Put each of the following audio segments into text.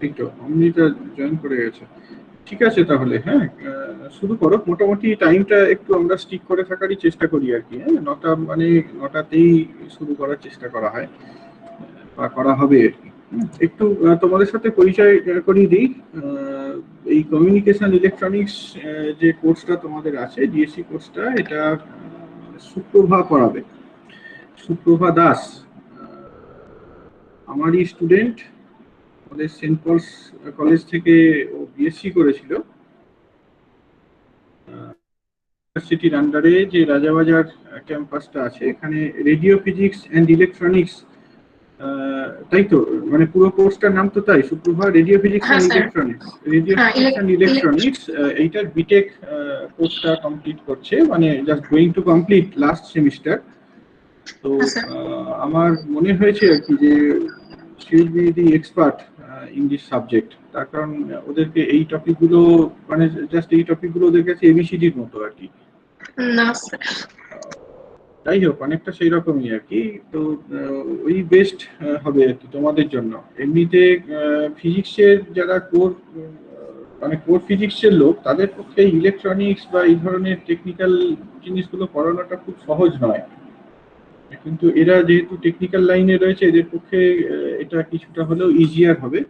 এই তো অমনিটা জয়েন করে গেছে। ঠিক আছে তাহলে, হ্যাঁ, শুরু করো। মোটামুটি টাইমটা একটু আমরা স্টিক করে থাকারই চেষ্টা করি আর কি। হ্যাঁ, নটা মানে নটাতেই শুরু করার চেষ্টা করা হয় বা করা হবে আর কি। একটু তোমাদের সাথে পরিচয় করিয়ে দিই। এই কমিউনিকেশন ইলেকট্রনিক্স যে কোর্সটা তোমাদের আছে, ডিএসসি কোর্সটা, এটা সুপ্রভা পড়াবে। সুপ্রভা দাস আমারই স্টুডেন্ট, আমাদের সেন্ট পলস কলেজ থেকে ও বিএসসি করেছিল। ইউনিভার্সিটির আন্ডারে যে রাজাবাজার ক্যাম্পাসটা আছে, এখানে রেডিও ফিজিক্স অ্যান্ড ইলেকট্রনিক্স, তাই তো? মানে পুরো কোর্সটার নাম তো তাই, সুপ্রভা রেডিও ফিজিক্স হ্যাঁ অ্যান্ড স্যার। ইলেকট্রনিক্স। রেডিও হ্যাঁ ফিজিক্স অ্যান্ড ইলেকট্রনিক্স এইটার বিটেক কোর্সটা কমপ্লিট করছে, মানে just going to complete last semester. তো হ্যাঁ স্যার। আমার মনে হয়েছে আর কি যে she will be the expert in this subject. তার কারণ ওদেরকে এই টপিকগুলো, মানে জাস্ট এই টপিকগুলো ওদের কাছে এবিসিডির মতো আর কি। না স্যার। যাই হোক, অনেকটা সেই রকমই আর কি। তো ওই বেস্ট হবে আর কি তোমাদের জন্য। এমনিতে ফিজিক্সের যারা কোর, মানে কোর ফিজিক্সের লোক, তাদের পক্ষে ইলেকট্রনিক্স বা এই ধরনের টেকনিক্যাল জিনিসগুলো পড়ানোটা খুব সহজ নয়। কিন্তু এরা যেহেতু টেকনিক্যাল লাইনে রয়েছে, এদের পক্ষে এটা কিছুটা হলেও ইজিয়ার হবে।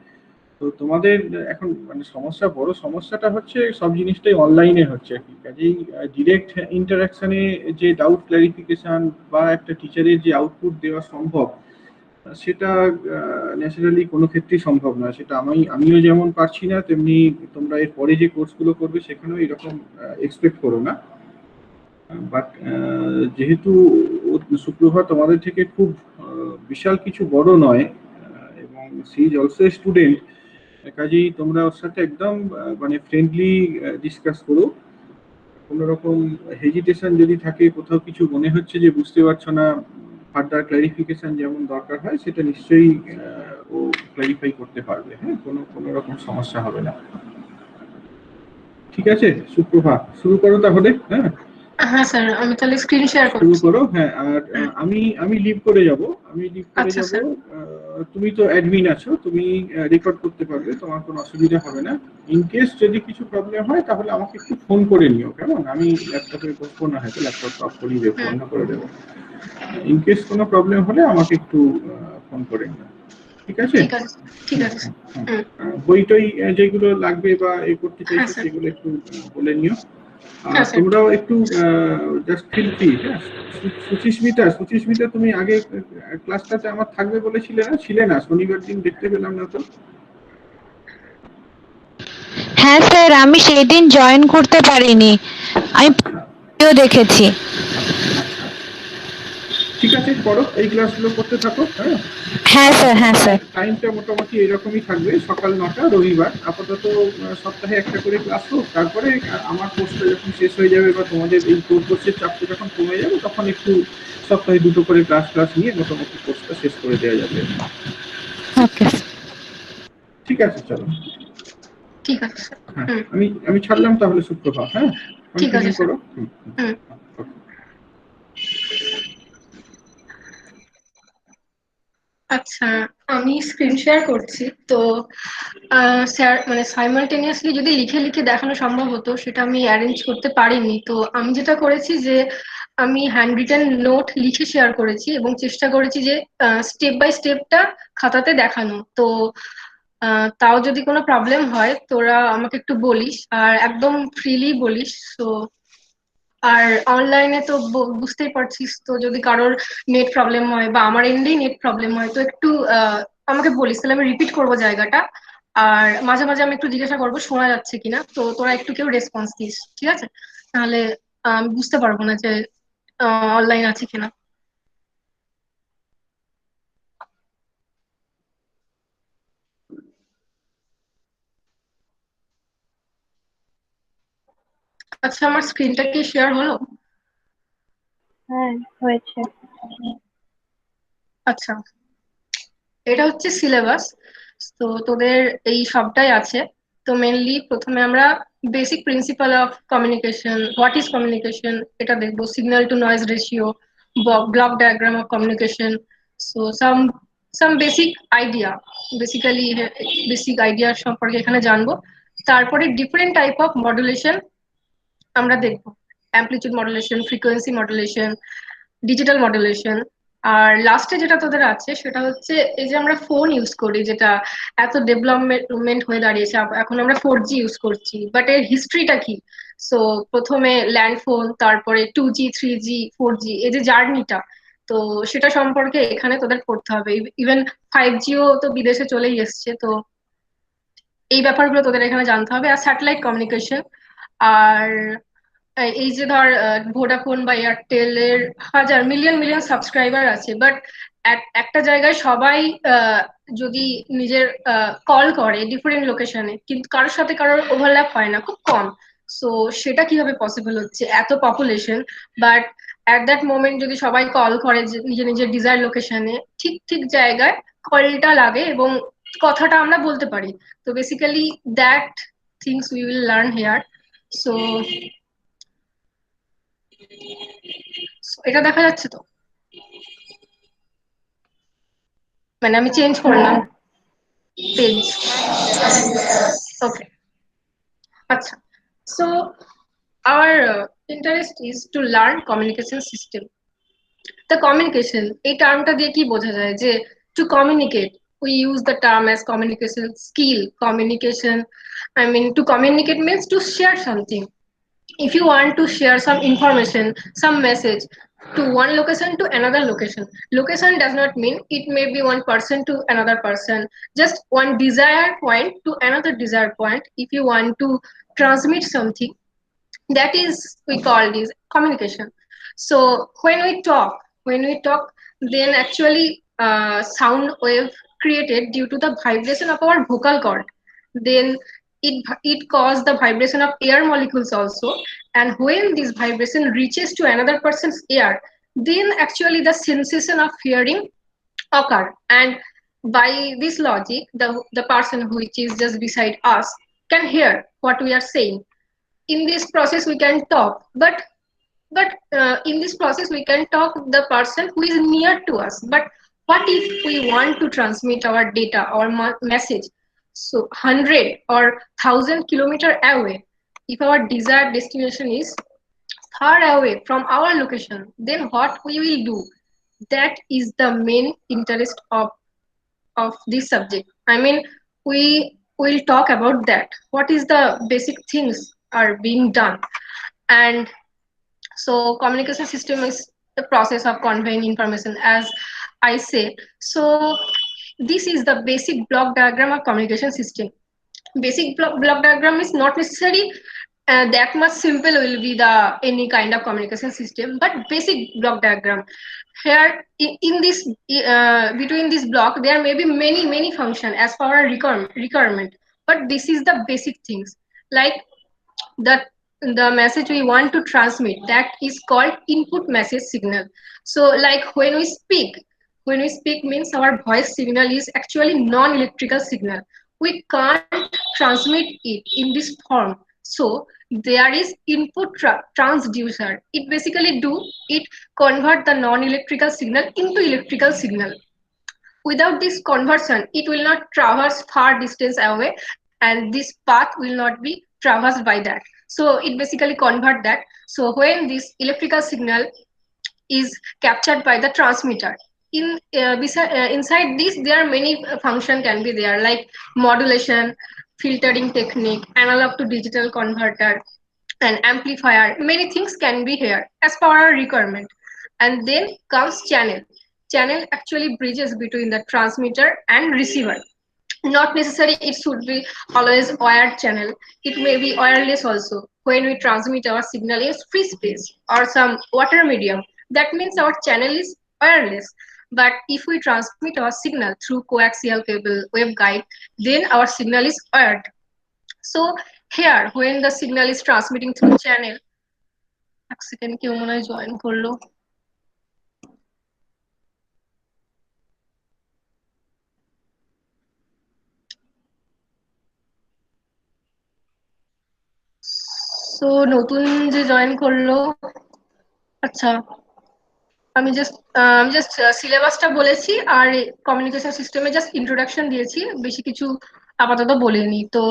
তো তোমাদের এখন মানে সমস্যা, বড় সমস্যাটা হচ্ছে সব জিনিসটাই অনলাইনে হচ্ছে আর কি। কাজেই ডিরেক্ট ইন্টারাকশনে যে ডাউট ক্লারিফিকেশন বা একটা টিচারের যে আউটপুট দেওয়া সম্ভব, সেটা ন্যাচারালি কোনো ক্ষেত্রেই সম্ভব নয়। সেটা আমিও যেমন পারছি না, তেমনি তোমরা এর পরে যে কোর্সগুলো করবে সেখানেও এরকম এক্সপেক্ট করো না। বাট যেহেতু সুপ্রভা তোমাদের থেকে খুব বিশাল কিছু বড় নয়, এবং সি ইজ অলসো স্টুডেন্ট, কাজেই তোমরা ওর সাথে একদম মানে ফ্রেন্ডলি ডিসকাস করো। কোনো রকম হেজিটেশন যদি থাকে, কোথাও কিছু মনে হচ্ছে যে বুঝতে পারছো না, ফার্দার ক্লারিফিকেশন যেমন দরকার হয়, সেটা নিশ্চয়ই ও ক্লারিফাই করতে পারবে। হ্যাঁ, কোনো কোনো রকম সমস্যা হবে না। ঠিক আছে সুপ্রভা, শুরু করো তাহলে। হ্যাঁ, হ্যাঁ স্যার, আমি তাহলে স্ক্রিন শেয়ার শুরু করছি। করো। হ্যাঁ, আর আমি আমি লিভ করে যাব। আমি লিভ করে আচ্ছা যাব। স্যার। তুমি তো অ্যাডমিন আছো, তুমি রেকর্ড করতে পারবে, তোমার কোনো অসুবিধা হবে না। ইন কেস যদি কিছু প্রবলেম হয়, তাহলে আমাকে একটু ফোন করে নিও, কেমন? আমি ল্যাপটপে বসবো না, হয়তো ল্যাপটপটা অফ করিয়ে দেবো, হুম। বন্ধ করে দেবো। ইন কেস কোনো প্রবলেম হলে আমাকে একটু ফোন করে নিও। ঠিক আছে? ঠিক আছে। ঠিক হুম, আছে হুম, স্যার। হুম। হুম। বই টই যেগুলো লাগবে বা এ করতে হ্যাঁ চাইছো, স্যার। সেগুলো একটু বলে নিও। আর হ্যাঁ স্যার। তোমরাও একটু জাস্ট ফিল ফ্রি। হ্যাঁ, সুচিস্মিতা, তুমি আগে ক্লাসটাতে আমার থাকবে বলেছিলে না? ছিলে না, শনিবার দিন দেখতে পেলাম না তো। হ্যাঁ স্যার, আমি সেই দিন জয়েন করতে পারিনি। আমি আচ্ছা, ভিডিও দেখেছি। আচ্ছা, আচ্ছা। ঠিক আছে, করো, এই ক্লাসগুলো করতে থাকো। হ্যাঁ, হ্যাঁ আর স্যার, হ্যাঁ স্যার। টাইমটা মোটামুটি এরকমই থাকবে, সকাল 9টা রবিবার আপাতত। সপ্তাহে একটা করে ক্লাস হোক, তারপরে আমার কোর্সটা যখন শেষ হয়ে যাবে বা তোমাদের এই কোর্সের চাপটা যখন কমে যাবে, তখন একটু সপ্তাহে দুটো করে ক্লাস ক্লাস নিয়ে মোটামুটি কোর্সটা শেষ করে দেওয়া যাবে। ওকে। ঠিক আছে, চলো। ঠিক আছে স্যার। হ্যাঁ, হুম। আমি আমি ছাড়লাম তাহলে সুপ্রভা। হ্যাঁ, ঠিক আছে কন্টিনিউ স্যার। করো। হুম, হুম। হুম। ওকে। আচ্ছা, আমি স্ক্রিন শেয়ার করছি তো। স্যার মানে সাইমালটেনিয়াসলি যদি লিখে লিখে দেখানো সম্ভব হতো, সেটা আমি অ্যারেঞ্জ করতে পারিনি। তো আমি যেটা করেছি যে আমি হ্যান্ড রিটেন নোট লিখে শেয়ার করেছি এবং চেষ্টা করেছি যে স্টেপ বাই স্টেপটা খাতাতে দেখানো। তো তাও যদি কোনো প্রবলেম হয় তোরা আমাকে একটু বলিস, আর একদম ফ্রিলি বলিস। তো আর অনলাইনে তো বুঝতেই পারছিস, তো যদি কারোর নেট প্রবলেম হয় বা আমার এন্ডেই নেট প্রবলেম হয়, তো একটু আমাকে বলিস, তাহলে আমি রিপিট করবো জায়গাটা। আর মাঝে মাঝে আমি একটু জিজ্ঞাসা করবো শোনা যাচ্ছে কিনা, তো তোরা একটু কেউ রেসপন্স দিস, ঠিক আছে? তাহলে আমি বুঝতে পারবো না যে অনলাইন আছে কিনা। আচ্ছা, আমার স্ক্রিনটা কি শেয়ার হলো? হ্যাঁ, হয়েছে। আচ্ছা, এটা হচ্ছে সিলেবাস। তো তোদের এই সবটাই আছে। তো মেনলি প্রথমে আমরা basic principal of communication, what is communication, এটা দেখবো। Signal two noise ratio, block diagram of communication, so some some basic idea সম্পর্কে এখানে জানবো। তারপরে ডিফারেন্ট টাইপ অফ মডুলেশন আমরা দেখবো, amplitude modulation, frequency modulation, digital modulation. আর লাস্টে যেটা তোদের আছে সেটা হচ্ছে এই যে আমরা ফোন ইউজ করি, যেটা এত ডেভেলপমেন্ট হয়ে দাঁড়িয়েছে, এখন আমরা 4G ইউজ করছি, বাট এর হিস্ট্রিটা কি? সো প্রথমে ল্যান্ড ফোন, তারপরে 2G, 3G, 4G, এই যে জার্নিটা, তো সেটা সম্পর্কে এখানে তোদের পড়তে হবে। ইভেন 5Gও তো বিদেশে চলেই এসছে, তো এই ব্যাপারগুলো তোদের এখানে জানতে হবে। আর স্যাটেলাইট কমিউনিকেশন, আর এই যে ধর ভোডাফোন বা এয়ারটেল এর হাজার মিলিয়ন মিলিয়ন সাবস্ক্রাইবার আছে, বাট একটা জায়গায় সবাই যদি নিজের কল করে ডিফারেন্ট লোকেশনে, কিন্তু কারোর সাথে কারোর ওভারল্যাপ হয় না, খুব কম। সো সেটা কিভাবে পসিবল হচ্ছে, এত population, but at that moment যদি সবাই কল করে নিজের নিজের ডিজায়ার লোকেশনে, ঠিক ঠিক জায়গায় কলটা লাগে এবং কথাটা আমরা বলতে পারি। তো basically that things we will learn here. So এটা দেখা যাচ্ছে তো, মানে আমি চেঞ্জ করলাম পেজ। ওকে, আচ্ছা। So our interest is to learn communication system. The communication, এই টার্মটা দিয়ে কি বোঝা যায় যে to communicate, we use the term as communication skill, communication, I mean to communicate means to share something. If you want to share some information, some message to one location to another location, location does not mean it may be one person to another person, just one desired point to another desired point. If you want to transmit something, that is we call this communication. So when we talk, then actually sound wave created due to the vibration of our vocal cord, then it causes the vibration of air molecules also. And when this vibration reaches to another person's ear, then actually the sensation of hearing occur. And by this logic, the person which is just beside us can hear what we are saying. In this process we can talk, but in this process we can talk the person who is near to us. But what if we want to transmit our data or message, so 100 or 1,000 kilometer away? If our desired destination is far away from our location, then what we will do? That is the main interest of this subject. I mean, we will talk about that. What is the basic things are being done? And so communication system is the process of conveying information, as I say. So this is the basic block diagram of communication system. Basic block diagram is not necessary that much simple will be the any kind of communication system, but basic block diagram. Here in this between this block there may be many function as per our requirement, but this is the basic things. Like the message we want to transmit, that is called input message signal. So like when we speak means our voice signal is actually non-electrical signal. We can't transmit it in this form. So there is input transducer. It basically it convert the non-electrical signal into electrical signal. Without this conversion, it will not traverse far distance away, and this path will not be traversed by that. So it basically convert that. So when this electrical signal is captured by the transmitter, inside this there are many function can be there, like modulation, filtering technique, analog to digital converter, and amplifier. Many things can be here as per our requirement. And then comes channel. Channel actually bridges between the transmitter and receiver. Not necessary it should be always wired channel. It may be wireless also. When we transmit our signal in free space or some water medium, that means our channel is wireless. But if we transmit our signal through coaxial cable waveguide, then our signal is wired. So here, when the signal is transmitting through channel, এক second কেউ মনে হয় join করলো। So নতুন যে join করলো, আচ্ছা আমি জাস্ট সিলেবাসটা বলেছি আর কমিউনিকেশন সিস্টেমে জাস্ট ইন্ট্রোডাকশন দিয়েছি, বেশি কিছু আপাতত বলিনি, তো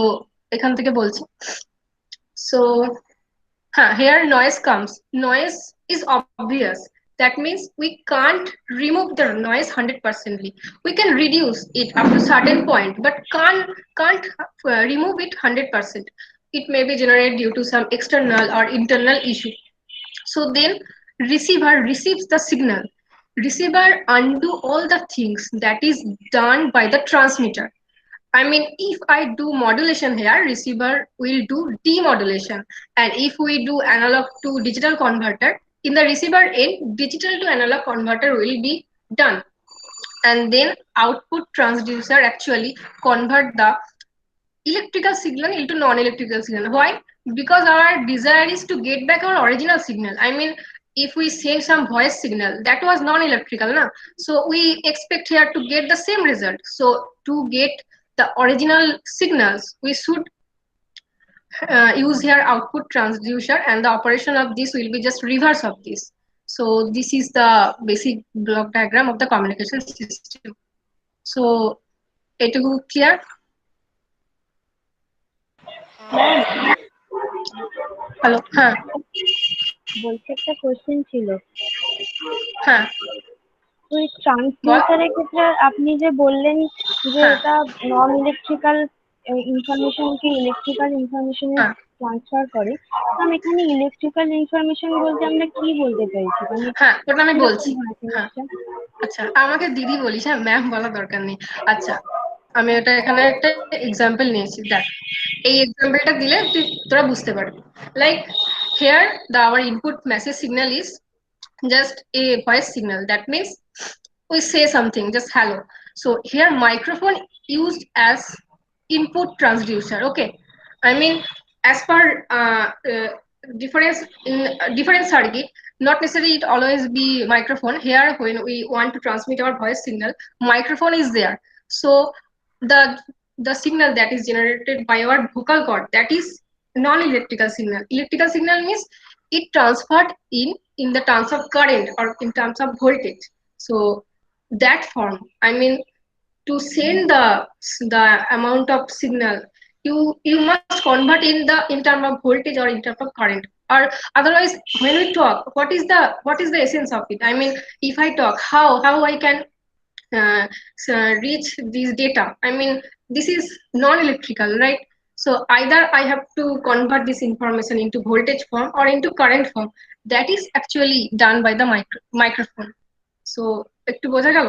এখান থেকে বলছি। So here noise comes. Noise is obvious. That means we can't remove the noise 100%ly. We can reduce it up to certain point, but can't remove it 100%. It may be generated due to some external or internal issue. So then receiver receives the signal. Receiver undo all the things that is done by the transmitter. I mean, if I do modulation here, receiver will do demodulation. And if we do analog to digital converter, in the receiver end, digital to analog converter will be done. And then output transducer actually convert the electrical signal into non-electrical signal. Why? Because our desire is to get back our original signal. I mean, if we send some voice signal, that was non-electrical, na? So we expect here to get the same result. So to get the original signals, we should use here output transducer, and the operation of this will be just reverse of this. So this is the basic block diagram of the communication system. So এটুকু clear? Hello, হ্যাঁ বলছি একটা question ছিল। হ্যাঁ ওই ট্রান্সমিটারের ক্ষেত্রে আপনি যে বললেন যে হ্যাঁ। এটা নন ইলেকট্রিক্যাল ইনফরমেশনকে ইলেকট্রিক্যাল ইনফরমেশনে হ্যাঁ। ট্রান্সফার করে। তো আমি এখানে ইলেকট্রিক্যাল ইনফরমেশন বলতে আমরা কি বলতে চাইছি, মানে হ্যাঁ, ওটা আমি কিরকম বলছি। হয় হ্যাঁ, জিনিসটা? আচ্ছা, আমাকে দিদি বলিস, হ্যাঁ ম্যাম বলার দরকার নেই। আচ্ছা, আমি এটা এখানে একটা এক্সাম্পল নিয়েছি, দেখ এই এক্সাম্পলটা দিলে তোরা বুঝতে পারবি। Like here the our input message signal is just a voice signal. That means we say something, just hello. So here microphone used as input transducer. Okay, I mean, as per difference in different circuit, not necessarily it always be microphone. Here when we want to transmit our voice signal, microphone is there. So the the signal that is generated by our vocal cord, that is non-electrical signal. Electrical signal means it transferred in the terms of current or in terms of voltage. So that form, I mean, to send the amount of signal, you must convert in term of voltage or in term of current, or otherwise when we talk, what is the essence of it? I mean, if I talk, how I can reach these data? I mean, this is non-electrical, right? So either I have to convert this information into voltage form or into current form. That is actually done by the microphone. So একটু বোঝা গেল?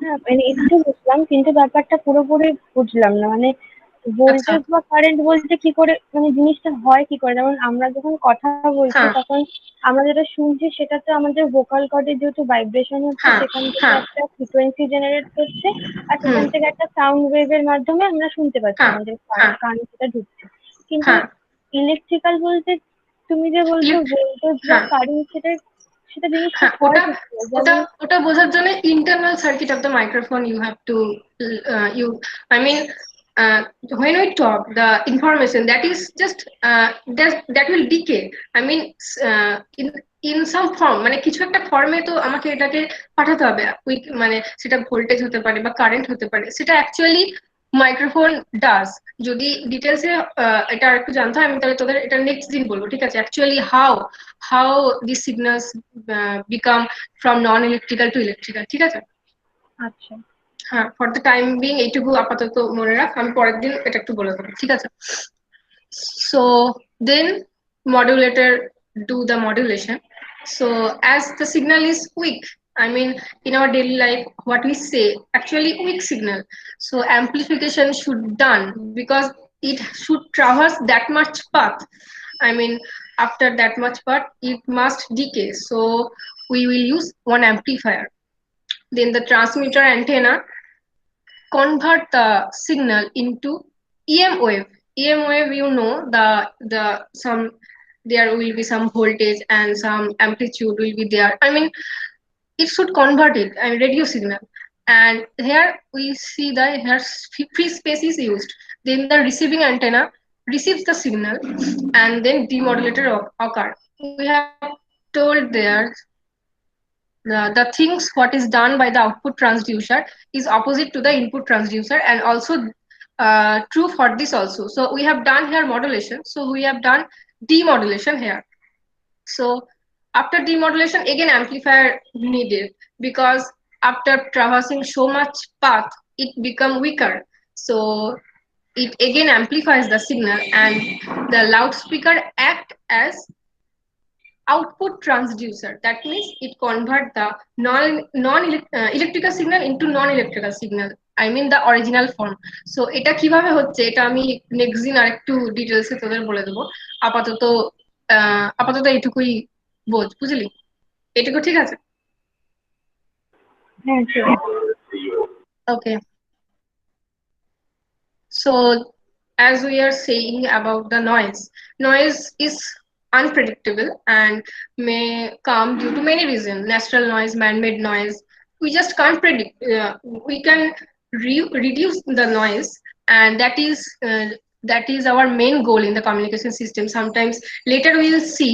হ্যাঁ, মানে একটু বুঝলাম কিন্তু ব্যাপারটা পুরোপুরি বুঝলাম না। মানে আচ্ছা, ভোল্টেজ বা কারেন্ট বলতে কি করে, মানে জিনিসটা হয় কি করে? যেমন আমরা যখন কথা বলছি হ্যাঁ তখন আমরা যেটা শুনছি সেটা তো আমাদের ভোকাল কর্ডে যেহেতু ভাইব্রেশন হচ্ছে, হ্যাঁ সেখান থেকে হ্যাঁ একটা ফ্রিকোয়েন্সি জেনারেট হচ্ছে, আর হুম সেখান থেকে একটা সাউন্ড ওয়েভের মাধ্যমে আমরা শুনতে পাচ্ছি, হ্যাঁ আমাদের হ্যাঁ কানে সেটা ঢুকছে। কিন্তু হ্যাঁ ইলেকট্রিক্যাল বলতে তুমি যে বলছো ভোল্টেজ বা হ্যাঁ কারেন্ট, সেটা সেটা জিনিসটা হ্যাঁ, হয় ওটা কি করে? ওটা যেমন ওটা বোঝার জন্য internal circuit of the microphone you have to you I mean when we talk, the information that is just that will decay. I mean, in some form, মানে কিছু একটা ফর্মে তো আমাকে এটাকে পাঠাতে হবে। মানে সেটা ভোল্টেজ হতে পারে বা কারেন্ট হতে পারে, সেটা অ্যাকচুয়ালি মাইক্রোফোন ডাজ। যদি ডিটেলসে এটা একটু জানতে হয়, আমি তাহলে তোদের এটা নেক্সট দিন বলবো, ঠিক আছে? Actually how these signals become from non-electrical to electrical, ঠিক আছে? আচ্ছা, হ্যাঁ, ফর দ্য টাইম বিং এইটুকু আপাতত মনে রাখ, আমি পরের দিন এটা একটু বলে দেবো, ঠিক আছে? So then modulator do the modulation. So as the signal is weak, I mean, in our daily life, what we say actually weak signal. So amplification should done because it should traverse that much path. I mean, after that much path, it must decay. So we will use one amplifier. Then the transmitter antenna convert the signal into EM wave. EM wave, you know, the some there will be some voltage and some amplitude will be there. I mean, it should convert it. I mean, radio signal. And here we see that here free space is used. Then the receiving antenna receives the signal, and then demodulator occur. We have told there the things what is done by the output transducer is opposite to the input transducer, and also true for this also. So we have done here modulation, so we have done demodulation here. So after demodulation, again amplifier needed, because after traversing so much path, it become weaker. So it again amplifies the signal, and the loudspeaker act as output transducer. That means it convert the electrical signal into non-electrical signal. I mean the original form. So এটা কিভাবে হচ্ছে এটা আমি next দিন আরেকটু ডিটেইলসে তোদের বলে দেবো। আপাতত আপাতত এইটুকুই বুঝলি? এটুকু ঠিক আছে? হ্যাঁ ঠিক আছে। Okay. So as we are saying about the noise is unpredictable and may come due to many reasons: natural noise, man-made noise. We just can't predict. We can reduce the noise, and that is our main goal in the communication system. Sometimes later we will see,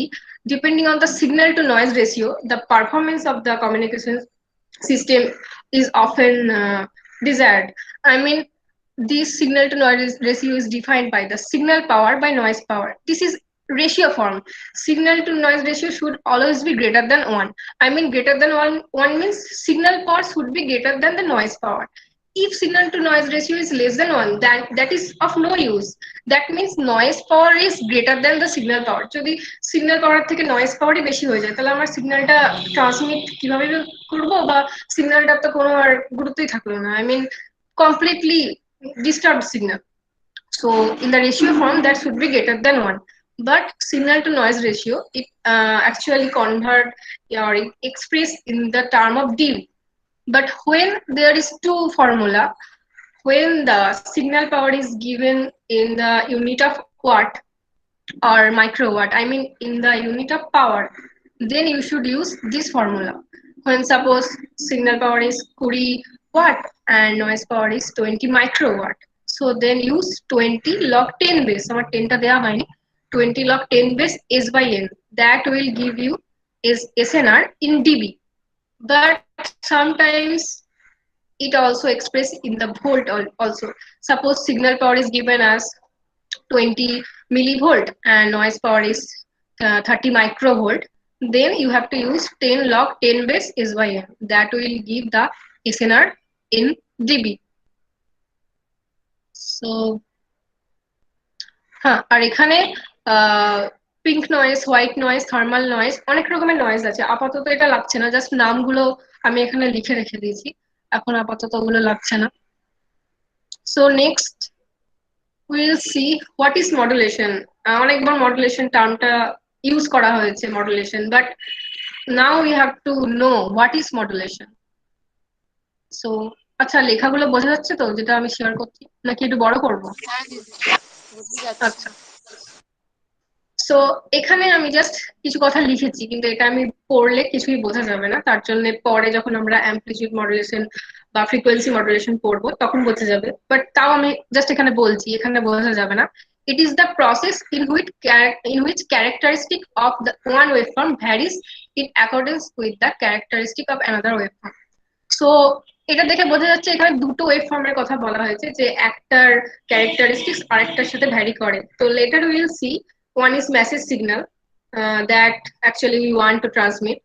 depending on the signal to noise ratio, the performance of the communication system is often desired. I mean, this signal to noise ratio is defined by the signal power by noise power. This is ratio form. Signal to noise ratio should always be greater than 1. I mean, greater than 1 means signal power should be greater than the noise power. If signal to noise ratio is less than 1, that is of no use. That means noise power is greater than the signal power. যদি signal power থেকে noise power বেশি হয়ে যায়, তাহলে আমার সিগন্যালটা transmit কিভাবে করব, বা সিগন্যালটা তো কোনো আর গুরুত্বই থাকলো না। I mean, completely disturbed signal. So in the ratio form, that should be greater than 1. But signal to noise ratio, it actually convert or express in the term of dB. But when there is two formula, when the signal power is given in the unit of watt or microwatt, I mean in the unit of power, then you should use this formula. When suppose signal power is 20 watt and noise power is 20 microwatt, so then use 20 log 10 base. Amar 10 ta deya hoyni, 20 log 10 base S by N. That will give you is SNR in dB. But sometimes it also express in the volt also. Suppose signal power is given as 20 millivolt and noise power is 30 microvolt, then you have to use 10 log 10 base S by N. That will give the SNR in dB. So হ্যাঁ, আর এখানে pink noise, white noise, thermal noise, অনেক রকমের noise আছে। আপাতত এটা লাগছে না, just নামগুলো আমি এখানে লিখে রেখে দিয়েছি, এখন আপাতত ওগুলো লাগছে না। So next will see what is modulation. অনেকবার মডুলেশন টার্মটা ইউজ করা হয়েছে, modulation, but now we have to know what is modulation. So আচ্ছা, লেখাগুলো বোঝা যাচ্ছে তো যেটা আমি শেয়ার করছি, নাকি একটু বড় করবো? আচ্ছা, সো এখানে আমি জাস্ট কিছু কথা লিখেছি, কিন্তু এটা আমি পড়লে কিছুই বোঝা যাবে না। তার জন্য পরে যখন আমরা অ্যামপ্লিটিউড মডুলেশন বা ফ্রিকোয়েন্সি মডুলেশন পড়বো তখন বোঝা যাবে, বাট তাও আমি জাস্ট এখানে বলছি, এখানে বোঝা যাবে না। It is the process in which characteristic of the one waveform varies in accordance with the characteristic of another waveform. So এটা দেখে বোঝা যাচ্ছে এখানে দুটো ওয়েভফর্মের কথা বলা হয়েছে, যে একটার ক্যারেক্টারিস্টিক্স আরেকটার সাথে ভ্যারি করে। তো letter will see, one is message signal that actually we want to transmit,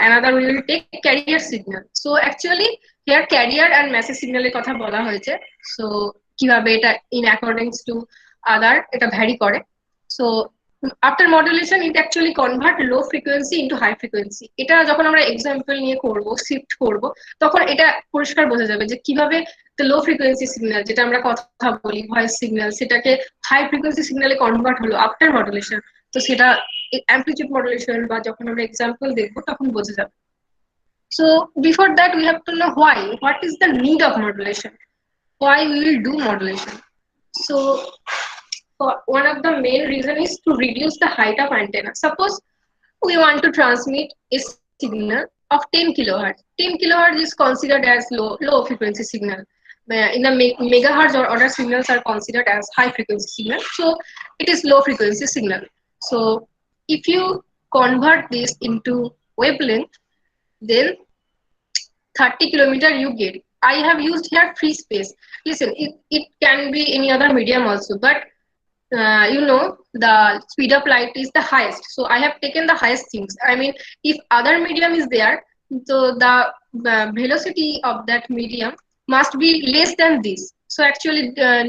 another we will take carrier signal. So actually here carrier and message signal এর কথা বলা হয়েছে। So কিভাবে এটা in accordance to other এটা vary করে। So after modulation it actually convert low frequency into high frequency. এটা যখন আমরা এক্সাম্পল নিয়ে করব, শিফট করব, তখন এটা পরিষ্কার বোঝা যাবে যে কিভাবে the low frequency signal, যেটা আমরা কথা বলি ভয়েস সিগন্যাল, সেটাকে হাই ফ্রিকোয়েন্সি সিগন্যালে কনভার্ট হলো আফটার মডুলেশন। তো সেটা অ্যামপ্লিটিউড মডুলেশন বা যখন আমরা এক্সাম্পল দেখবো তখন বোঝা যাবে। So before that we have to know why, what is the need of modulation, why we will do modulation. So one of the main reason is to reduce the height of antenna. Suppose we want to transmit a signal of 10 kilohertz. 10 kilohertz is considered as low frequency signal. In the megahertz or other signals are considered as high frequency signal. So it is low frequency signal. So if you convert this into wavelength, then 30 kilometer you get. I have used here free space. Listen, it can be any other medium also, but you know, the speed of light is the highest, so I have taken the highest things. I mean, if other medium is there, so the velocity of that medium must be less than this, so actually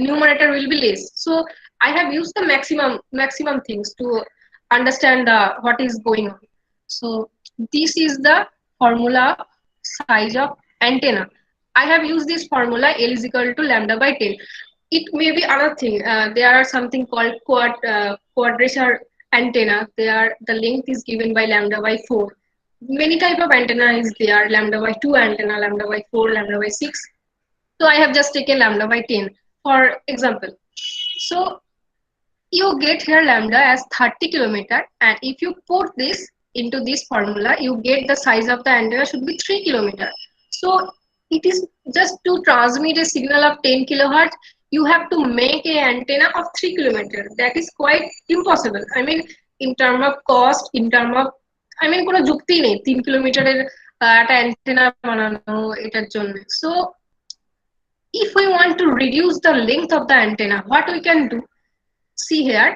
numerator will be less. So I have used the maximum things to understand what is going on. So this is the formula size of antenna. I have used this formula, L is equal to lambda by 10. It may be another thing. There are something called quadrature antenna. There the length is given by lambda by 4. Many type of antenna is there, lambda by 2 antenna, lambda by 4, lambda by 6. So I have just taken lambda by 10 for example. So you get here lambda as 30 kilometer, and if you put this into this formula, you get the size of the antenna should be 3 kilometer. So it is just to transmit a signal of 10 kilohertz, you have to make a antenna of 3 kilometer. That is quite impossible. I mean, in term of cost, in term of, I mean, কোনো যুক্তি নেই 3 কিলোমিটারের একটা antenna বানানো এটার জন্য. So if we want to reduce the length of the antenna, what we can do? See here,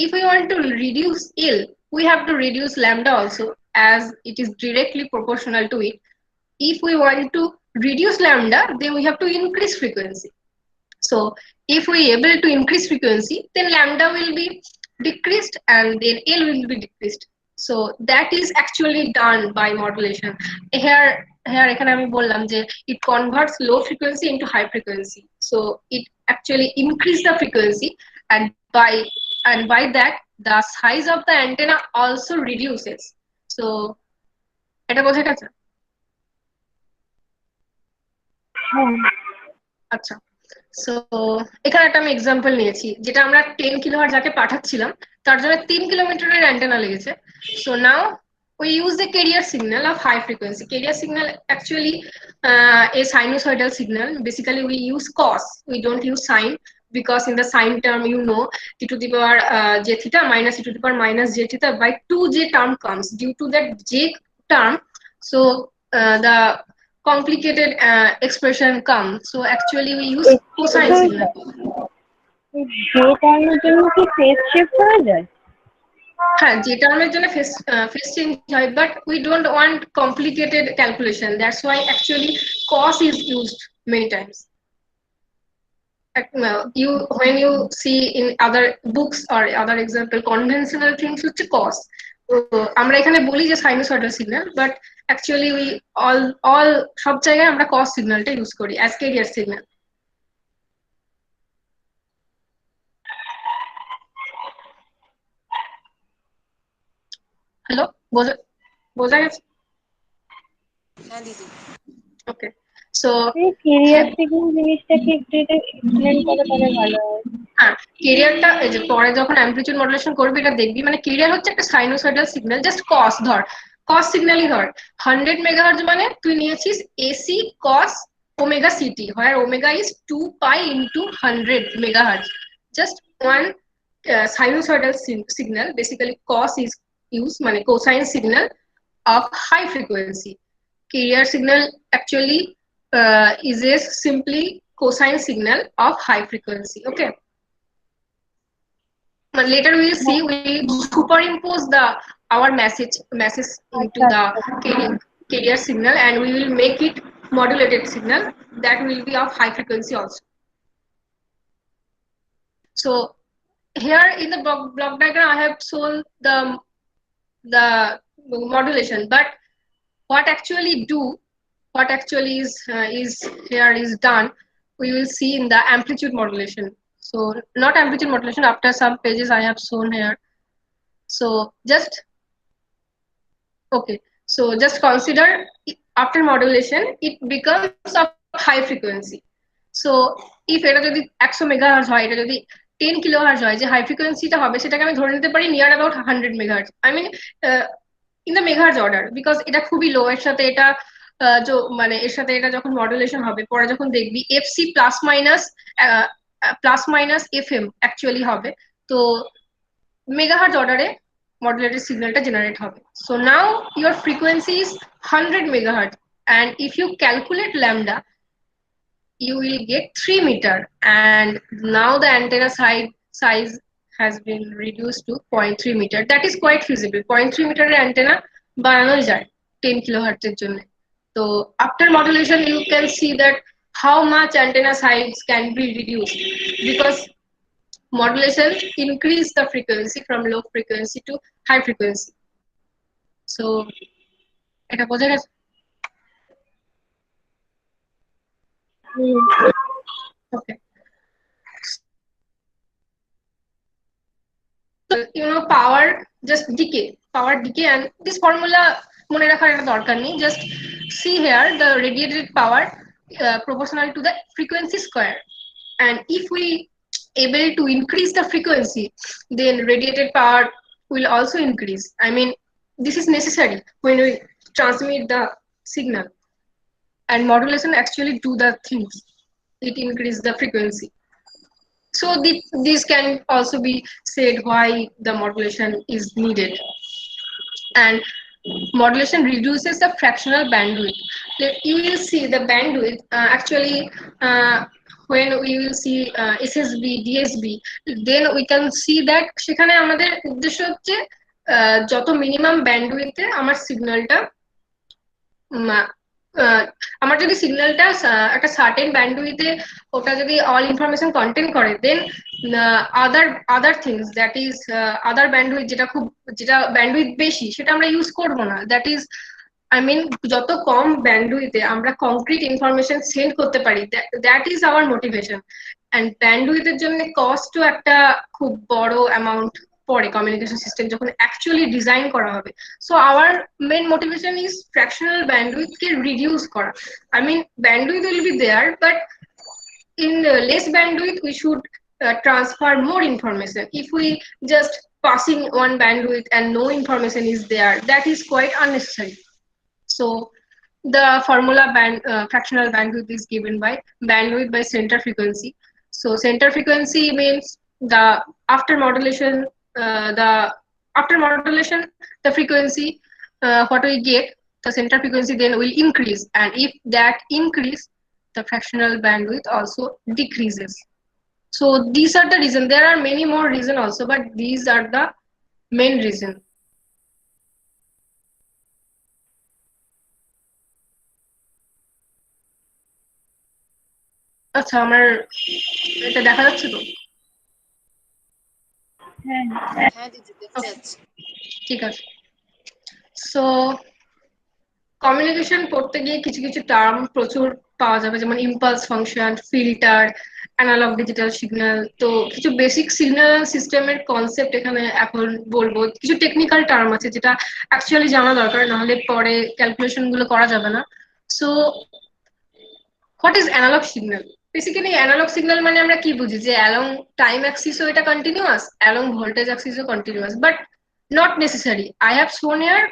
if we want to reduce L, we have to reduce lambda also, as it is directly proportional to it. If we want to reduce lambda, then we have to increase frequency. So if we able to increase frequency, then lambda will be decreased and then L will be decreased. So that is actually done by modulation. Here এখানে আমি বললাম যে it converts low frequency into high frequency. So it actually increase the frequency, and by that the size of the antenna also reduces. So এটা বোঝা গেছে? আচ্ছা, so এখানে একটা আমি এক্সাম্পল নিয়েছি, যেটা আমরা 10 কিলোহার্টজ যাকে পাঠাচ্ছিলাম তার জন্য 3 কিলোমিটারের অ্যান্টেনা লেগেছে. So now we use the carrier signal of high frequency. Carrier signal actually a sinusoidal signal. Basically we use cos, we don't use sine, because in the sine term, you know, e to the power j theta minus e to the power minus j theta by 2j term comes. Due to that j term, so the complicated expression comes. So actually we use cosine signal. যে টাইমের জন্য কি phase shift হয়ে যায়? হ্যাঁ, যে টার্মের জন্য ফেজ চেঞ্জ হয়, but we don't want complicated calculation, that's why actually cos is used many times. You when you see in other books or other example, conventional things হচ্ছে cos. আমরা এখানে বলি যে sinusoidal signal, but actually we all সব জায়গায় আমরা cos সিগন্যালটা use করি as career signal. Hello, বোঝা গেছে? হ্যাঁ দিদি। ওকে, সো ক্যারিয়ার সিগন্যাল জিনিসটাকে একটু এক্সপ্লেইন করে তাহলে ভালো হয়। হ্যাঁ, ক্যারিয়ারটা এই যে পরে যখন অ্যামপ্লিটিউড মডুলেশন করবি এটা দেখবি, মানে ক্যারিয়ার হচ্ছে একটা সাইনোসয়েডাল সিগন্যাল, জাস্ট কস ধর, কস সিগন্যালই ধর 100 মেগাহার্টজ, মানে তুই নিয়েছিস AC cos omega city, where omega is 2 pi into 100 megahertz, just one sinusoidal signal. Basically cos is used, মানে cosine signal of high frequency. Carrier signal actually is a simply cosine signal of high frequency. Okay, but later we will see, we superimpose our message into the carrier signal, and we will make it modulated signal that will be of high frequency also. So here in the block diagram I have shown the modulation, but what actually is here is done, we will see in the amplitude modulation. So not amplitude modulation, after some pages I have shown here. So just okay, so just consider after modulation it becomes of high frequency. So if এটা যদি 100 megahertz হয়, এটা যদি 10 kilohertz হয়, যে high ফ্রিকোয়েন্সিটা হবে সেটাকে আমি ধরে নিতে পারি near about 100 megahertz, I mean in the megahertz order, because এটা খুবই লো। এর সাথে এটা মানে এর সাথে এটা যখন মডুলেশন হবে পরে যখন দেখবি FC plus minus FM actually হবে, তো মেগাহার্টজ অর্ডারে মডুলেটেড সিগন্যালটা জেনারেট হবে. So now your frequency is 100 megahertz and if you calculate lambda, you will get 3 meter, and now the antenna size has been reduced to 0.3 meter. That is quite feasible. 0.3 meter antenna বানানো যায় 10 kilohertz এর জন্য. So after modulation, you can see that how much antenna size can be reduced, because modulation increase the frequency from low frequency to high frequency. So এটা বোঝা গেছে? Okay. So, power just decay, and this formula মনে রাখার একটা দরকার নেই. Just see here the radiated power proportional to the frequency square, and if we able to increase the frequency, then radiated power will also increase. I mean, this is necessary when we transmit the signal, and modulation actually do the things. It increases the frequency. So this can also be said why the modulation is needed. And modulation reduces the fractional bandwidth. You will see the bandwidth actually when we will see SSB, DSB, then we can see that সেখানে আমাদের উদ্দেশ্য হচ্ছে যত minimum ব্যান্ডউইথে আমার সিগন্যালটা আমার যদি সিগন্যালটা একটা certain ব্যান্ডউইথে ওটা যদি অল ইনফরমেশন কন্টেন্ট করে, then other things that is other bandwidth যেটা ব্যান্ডউইথ বেশি সেটা আমরা ইউজ করবো না. দ্যাট ইজ আই মিন যত কম ব্যান্ডউইথে আমরা কংক্রিট ইনফরমেশন সেন্ড করতে পারি, that is our motivation. And ব্যান্ডউইথের জন্য কস্টও একটা খুব বড় অ্যামাউন্ট পরে কমিউনিকেশন সিস্টেম যখন অ্যাকচুয়ালি ডিজাইন করা হবে. So our main motivation is fractional bandwidth কে রিডিউস করা. I mean bandwidth will be there, but in less bandwidth we should transfer more information. If we just passing one bandwidth and no information is there, that is quite unnecessary. So the formula fractional bandwidth is given by bandwidth by center frequency. So center frequency means the after modulation the frequency what we get, the center frequency then will increase, and if that increase, the fractional bandwidth also decreases. So these are the reasons. There are many more reasons also, but these are the main reason. আচ্ছা, আমার এটা দেখা যাচ্ছে তো? হ্যাঁ দিদি দেখতে যাচ্ছি। ঠিক আছে। সো কমিউনিকেশন করতে গিয়ে কিছু কিছু টার্ম প্রচুর পাওয়া যাবে, যেমন impulse function, filter, analog digital signal. তো কিছু বেসিক সিগন্যাল সিস্টেমের কনসেপ্ট এখানে এখন বলবো. কিছু টেকনিক্যাল টার্ম আছে যেটা অ্যাকচুয়ালি জানা দরকার, নাহলে পরে ক্যালকুলেশন গুলো করা যাবে না. So what is analog signal? Basically analog signal মানে আমরা কি বুঝি, যে অ্যালং টাইম অ্যাক্সিসও এটা কন্টিনিউয়াস, অ্যালং ভোল্টেজ অ্যাক্সিসও continuous, but not necessary. I have shown here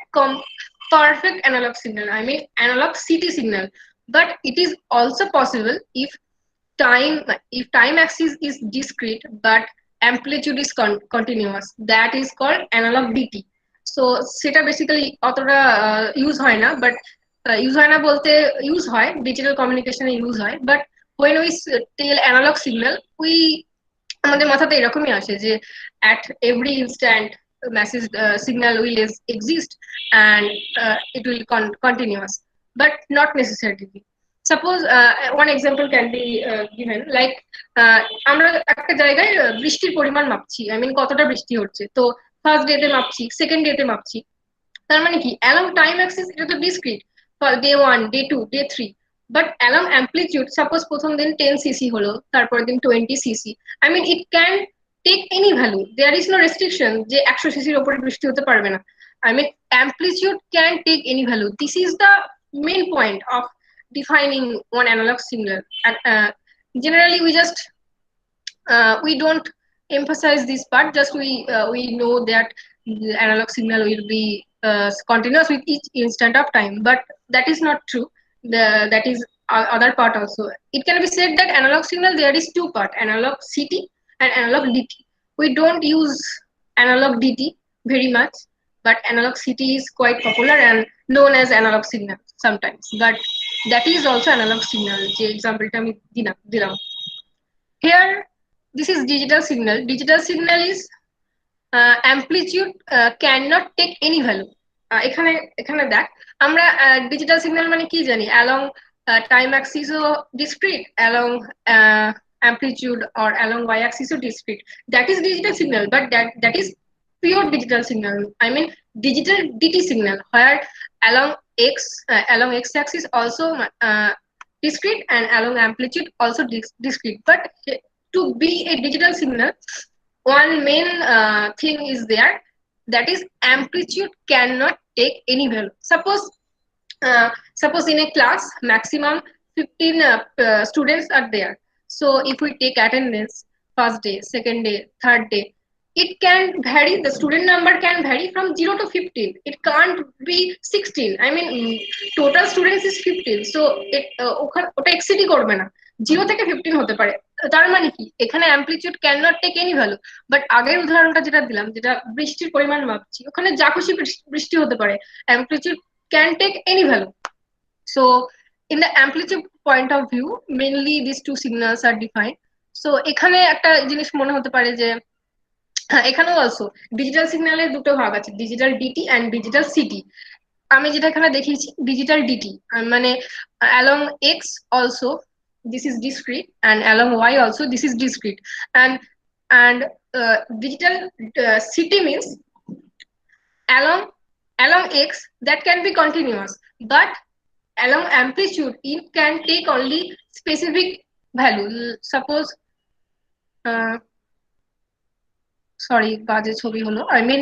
perfect analog signal, I mean analog CT signal, but it is also possible if time axis is discrete but amplitude is continuous. That is called analog DT. So সেটা basically অতটা use হয় না, but use হয় না বলতে use হয়, digital কমিউনিকেশনে use হয়. But when we tell analog signal, আমাদের মাথাতে এরকমই আসে যে at every instant message signal will exist and it will continuous, but not necessarily. Suppose one example can be given, like আমরা একটা জায়গায় বৃষ্টির পরিমাণ মাপছি, I mean কতটা বৃষ্টি হচ্ছে, তো ফার্স্ট ডেতে মাপছি, সেকেন্ড ডেতে মাপছি. তার মানে কি along time axis এটা তো discrete, day 1, day 2, day 3, but along amplitude suppose প্রথম দিন 10 cc হলো, তারপর দিন 20 cc, I mean it can take any value. There is no restriction যে 100 cc এর উপরে বৃষ্টি হতে পারবে না. I mean amplitude can take any value. This is the main point of defining one analog signal. And generally we just we don't emphasize this part, just we know that the analog signal will be continuous with each instant of time, but that is not true. That is other part also. It can be said that analog signal there is two part, analog CT and analog DT. We don't use analog DT very much, but analog CT is quite popular, and known as analog signal sometimes, but that is also analog signal. যে example টা আমি দিলাম here, this is digital signal. Digital signal is amplitude cannot take any value. এখানে এখানে দেখ আমরা digital signal মানে কি জানি, along time axis O discrete, along amplitude or along y axis O discrete. That is digital signal, but that is pure digital signal. I mean digital DT signal, where along x axis also discrete and along amplitude also discrete. But to be a digital signal, one main thing is there, that is amplitude cannot take any value. Suppose in a class maximum 15 students are there. So if we take attendance first day, second day, third day, it can vary, the student number can vary from 0 to 15. It can't be 16. I mean total students is 15, so it ওটা exceed করবে না, 0 থেকে 15 হতে পারে। তার মানে কি এখানে amplitude can not take any value. But আগের উদাহরণটা যেটা দিলাম, যেটা বৃষ্টির পরিমাণ মাপছি, ওখানে যা খুশি বৃষ্টি হতে পারে, amplitude can take any value. So in the amplitude point of view mainly this two signals are defined. So এখানে একটা জিনিস মনে হতে পারে যে এখানেও অলসো ডিজিটাল সিগন্যালের দুটো ভাগ আছে, digital DT and digital CT. আমি যেটা এখানে দেখিয়েছি ডিজিটাল ডিটি, মানে along x also this is discrete and along y also this is discrete, and digital ct means along x that can be continuous, but along amplitude it can take only specific value. Suppose sorry বাজে ছবি হলো, I mean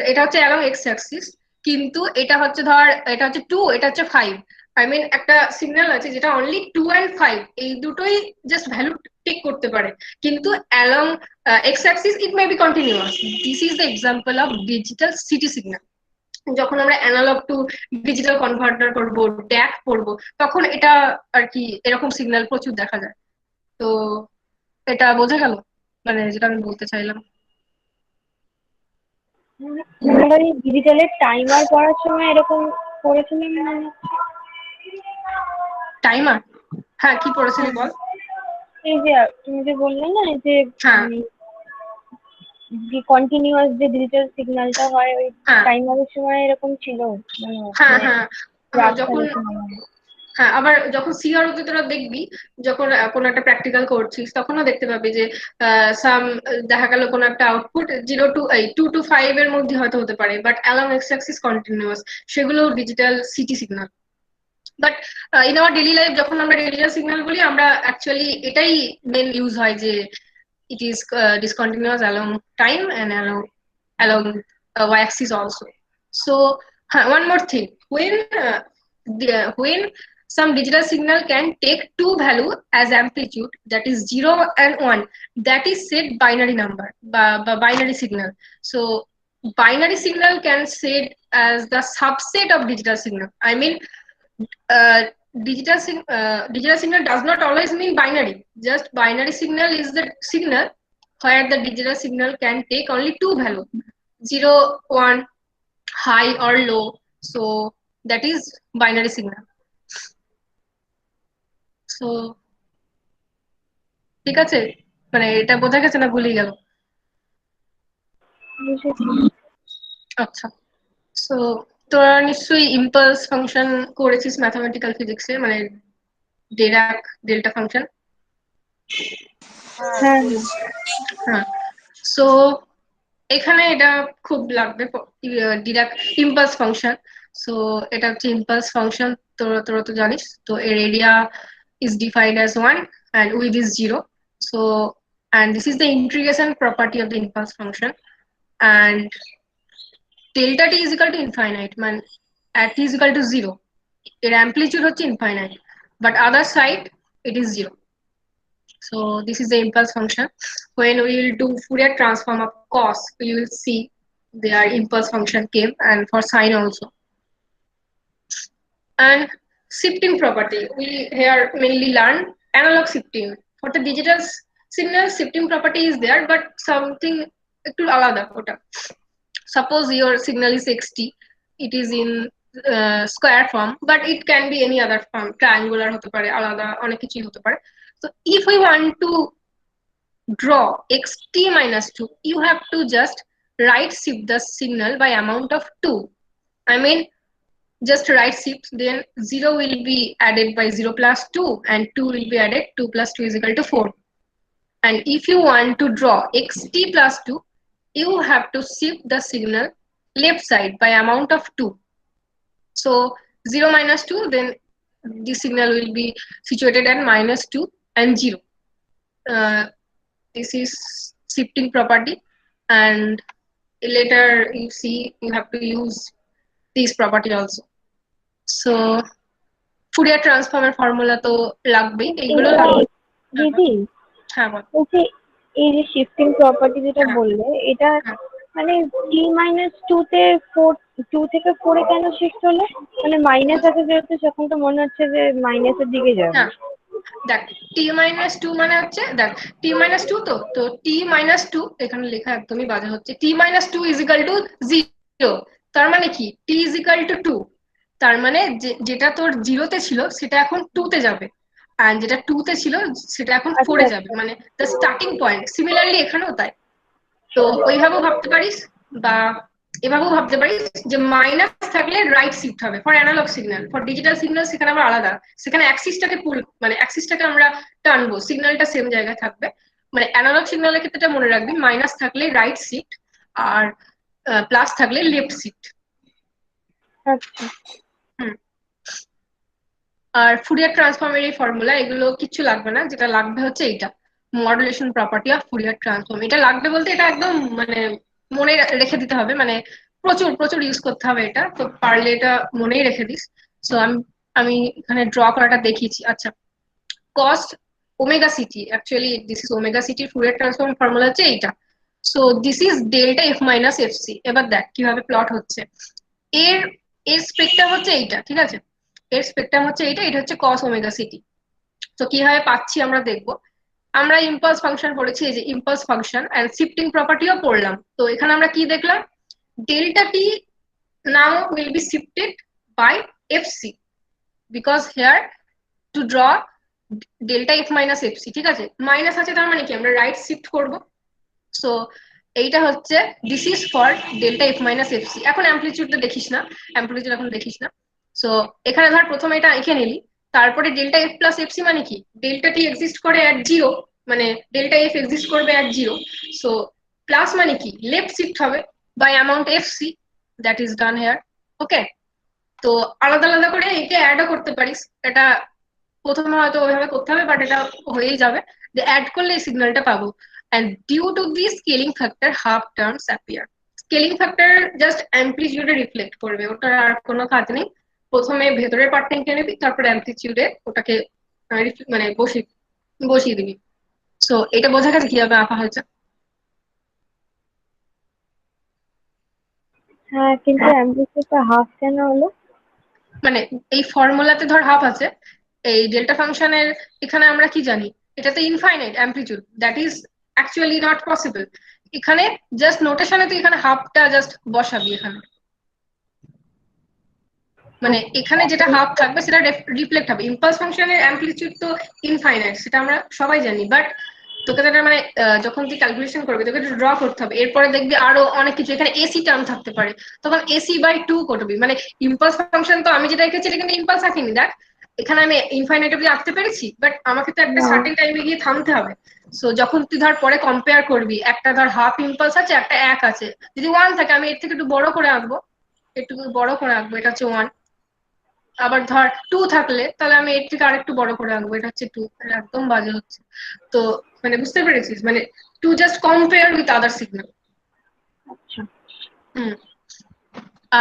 এটা হচ্ছে along x axis, কিন্তু এটা হচ্ছে ধর এটা হচ্ছে 2, এটা হচ্ছে 5। আই মিন একটা সিগন্যাল আছে যেটা অনলি 2 and 5 এই দুটোই জাস্ট ভ্যালু টেক করতে পারে, কিন্তু along x axis it may be continuous. This is the example of digital city signal. যখন আমরা অ্যানালগ টু ডিজিটাল কনভার্টার করব, ড্যাক করব, তখন এটা আর কি এরকম সিগন্যাল প্রচুর দেখা যায়। তো এটা বোঝা গেল মানে যেটা আমি বলতে চাইলাম। আমরা এই ডিজিটালের টাইমার পড়ার সময় এরকম পড়েছিলাম মনে হচ্ছে। টাইমার? হ্যাঁ, কি পড়েছিলি বল। এই যে তুমি যে বললে না এই যে হ্যাঁ যে কন্টিনিউয়াস যে ডিজিটাল সিগন্যালটা হয় ওই হ্যাঁ টাইমারের সময় এরকম ছিল মানে হ্যাঁ হ্যাঁ যখন রাস্তার সময়। হ্যাঁ আবার যখন সিআরওতে তোরা দেখবি, যখন কোনো একটা প্র্যাকটিক্যাল করছিস তখনও দেখতে পাবি যে সাম দেখা গেল কোনো একটা আউটপুট 0 to 2 to 5 এর মধ্যে হয়তো হতে পারে, but along x axis continuous, সেগুলো digital city signal. But in our daily life যখন আমরা ডিজিটাল সিগন্যাল বলি, আমরা অ্যাকচুয়ালি এটাই মেন ইউজ হয় যে it is discontinuous along time and along y axis also. So one more thing, when some digital signal can take two value as amplitude, that is 0 and 1, that is said binary number binary signal. So binary signal can said as the subset of digital signal. I mean digital signal does not always mean binary. Just binary signal is the signal where the digital signal can take only two value, 0, 1, high or low. So that is binary signal. So ঠিক আছে, মানে এটা বোঝা গেছে না ভুলে গেল? আচ্ছা, সো তোরা নিশ্চয়ই ইম্পালস ফাংশন করেছিস ম্যাথমেটিক্যাল ফিজিক্সে, মানে ডিরাক ডেল্টা ফাংশন। হ্যাঁ হ্যাঁ, সো এখানে এটা খুব লাগবে, ডিরাক ইম্পালস ফাংশন। সো এটা হচ্ছে ইম্পালস ফাংশন, তোরা তো জানিস। তো এর area is defined as 1 and width is 0. So, and this is the integration property of the impulse function, and delta t is equal to infinite, man at t is equal to 0 এর amplitude হচ্ছে infinite, but other side it is 0. So this is the impulse function. When we will do Fourier transform of cos, we will see their impulse function came, and for sine also. And shifting property, we here mainly learn analog shifting. For the digital signal, shifting property is there, but something একটু আলাদা ওটা। Suppose your signal is xt, it is in square form, but it can be any other form, triangular হতে পারে, আলাদা অনেক কিছুই হতে পারে। So if we want to draw xt minus 2, you have to just right shift the signal by amount of 2. I mean, just right shift, then 0 will be added by 0 plus 2 and 2 will be added, 2 plus 2 is equal to 4. And if you want to draw xt plus 2, you have to shift the signal left side by amount of 2. So 0 minus 2, then the signal will be situated at minus 2 and 0. This is shifting property, and later you see you have to use this property also. So Fourier transform এর formula তো লাগবেই, এগুলো দিদি হ্যাঁ বল। এই যে shifting property যেটা হ্যাঁ। বললে, এটা হ্যাঁ। মানে t-2 তে 2 থেকে 4 এ কেন শিফট হলো? মানে মাইনাস আছে যেহেতু, তখন তো মনে হচ্ছে যে মাইনাসের দিকে যাবে। হ্যাঁ, দেখ t-2 মানে হচ্ছে, দেখ t-2 তো t-2 এখানে লেখা একদমই বাজে হচ্ছে, t-2 is equal to 0, তার মানে কি t is equal to 2, তার মানে যেটা তোর 0 তে ছিল সেটা এখন 2 তে যাবে, আর যেটা 2 তে ছিল সেটা এখন 4 এ যাবে, মানে দ্য স্টার্টিং পয়েন্ট। সিমিলারলি এখানেও তাই। তো ওইভাবেও ভাবতে পারিস, বা এভাবেও ভাবতে পারিস যে মাইনাস থাকলে রাইট শিফট হবে for analog signal. For digital signal সেখানে আবার আলাদা, সেখানে অ্যাক্সিসটাকে পুল, মানে অ্যাক্সিসটাকে আমরা টানবো, সিগন্যালটা সেম জায়গায় থাকবে। মানে অ্যানালগ সিগন্যালের ক্ষেত্রে মনে রাখবি মাইনাস থাকলে রাইট শিফট আর প্লাস থাকলে লেফট শিফট। আচ্ছা। আর ফুরিয়ার ট্রান্সফর্মের এই ফর্মুলা এগুলো কিছু লাগবে না, যেটা লাগবে হচ্ছে এইটা, modulation property of Fourier transform. এটা লাগবে বলতে এটা একদম মানে মনে রেখে দিতে হবে, মানে প্রচুর প্রচুর ইউজ করতে হবে এটা, তো পারলে এটা মনেই রেখে দিস। সো আমি এখানে ড্র করাটা দেখিয়েছি। আচ্ছা, cos omega CT, actually this is omega সিটির ফুরিয়ার ট্রান্সফর্ম ফর্মুলা হচ্ছে এইটা। So this is delta F minus F C. এবার দেখ কিভাবে প্লট হচ্ছে। এর এর স্পেকট্রাম হচ্ছে এইটা, ঠিক আছে, এর স্পেকট্রাম হচ্ছে এইটা, এটা হচ্ছে কস ওমেগা সিটি। তো কিভাবে পাচ্ছি আমরা দেখবো। আমরা ইম্পালস ফাংশন পড়েছি, এই যে ইম্পালস ফাংশন এন্ড শিফটিং প্রপার্টিও পড়লাম। তো এখানে আমরা কি দেখলাম, delta T now will be shifted by FC, because here to draw delta F minus FC, ঠিক আছে, মাইনাস আছে তার মানে কি আমরা রাইট শিফট করব। সো এইটা হচ্ছে this is for delta F minus FC. এখন অ্যাম্পলিটিউডটা দেখিস না, অ্যাম্পলিটিউড এখন দেখিস না। সো এখানে ধর প্রথমে এটা এঁকে নিলি, তারপরে ডেল্টা এফ প্লাস এফসি মানে কি, ডেল্টা টি এক্সিস্ট করে অ্যাট 0, মানে ডেল্টা এফ এক্সিস্ট করবে অ্যাট 0। সো প্লাস মানে কি লেফট শিফট হবে by amount FC, that is done here. Okay, তো আলাদা আলাদা করে একে অ্যাডও করতে পারিস, এটা প্রথমে হয়তো ওইভাবে করতে হবে, বাট এটা হয়েই যাবে, যে অ্যাড করলে এই সিগন্যালটা পাবো। and due to the scaling factor half terms appear. Scaling factor just amplitude reflect করবে, ওটার আর কোনো কাজ নেই। প্রথমে ভেতরের পার্টটা এঁকে নিবি, তারপরে অ্যামপ্লিটিউডে ওটাকে মানে বসিয়ে দিবি। সো এটা বোঝা গেছে কিভাবে আঁকা হয়েছে। হ্যাঁ, কিন্তু অ্যাম্প্লিটিউডটা হাফ কেন হলো? মানে এই ফর্মুলাতে ধর হাফ আছে, এই ডেল্টা ফাংশনের এখানে আমরা কি জানি, এটাতে infinite amplitude, that is actually not possible. এখানে জাস্ট নোটেশনে তুই এখানে হাফটা জাস্ট বসাবি এখানে, মানে এখানে যেটা হাফ থাকবে সেটা রিফ্লেক্ট হবে। ইম্পালস ফাংশনের অ্যামপ্লিটিউড তো ইনফাইনাইট, সেটা আমরা সবাই জানি, বাট তোকে যেটা মানে যখন তুই ক্যালকুলেশন করবি তোকে ড্র করতে হবে, এরপরে দেখবি আরো অনেক কিছু, এখানে এসি টার্ম থাকতে পারে, তখন এসি বাই 2 করবি। মানে ইম্পালস ফাংশন তো আমি যেটা রেখেছি এটা কিন্তু ইম্পালস আঁকিনি, দেখ এখানে আমি ইনফাইনাইট অব্দি আঁকতে পেরেছি, বাট আমাকে তো একটা সার্টেন টাইমে গিয়ে থামতে হবে। সো যখন তুই ধর পরে কম্পেয়ার করবি, একটা ধর হাফ ইম্পালস আছে, একটা 1 আছে, যদি 1 থাকে আমি এর থেকে একটু বড় করে আঁকবো, একটু বড় করে আঁকবো, এটা হচ্ছে 1। আবার ধর 2 থাকলে তাহলে আমি এর থেকে আরেকটু বড় করে আঁকবো, এটা হচ্ছে 2। একদম বাজে হচ্ছে। তো মানে বুঝতে পেরেছিস, মানে to just compare with other signal. আচ্ছা।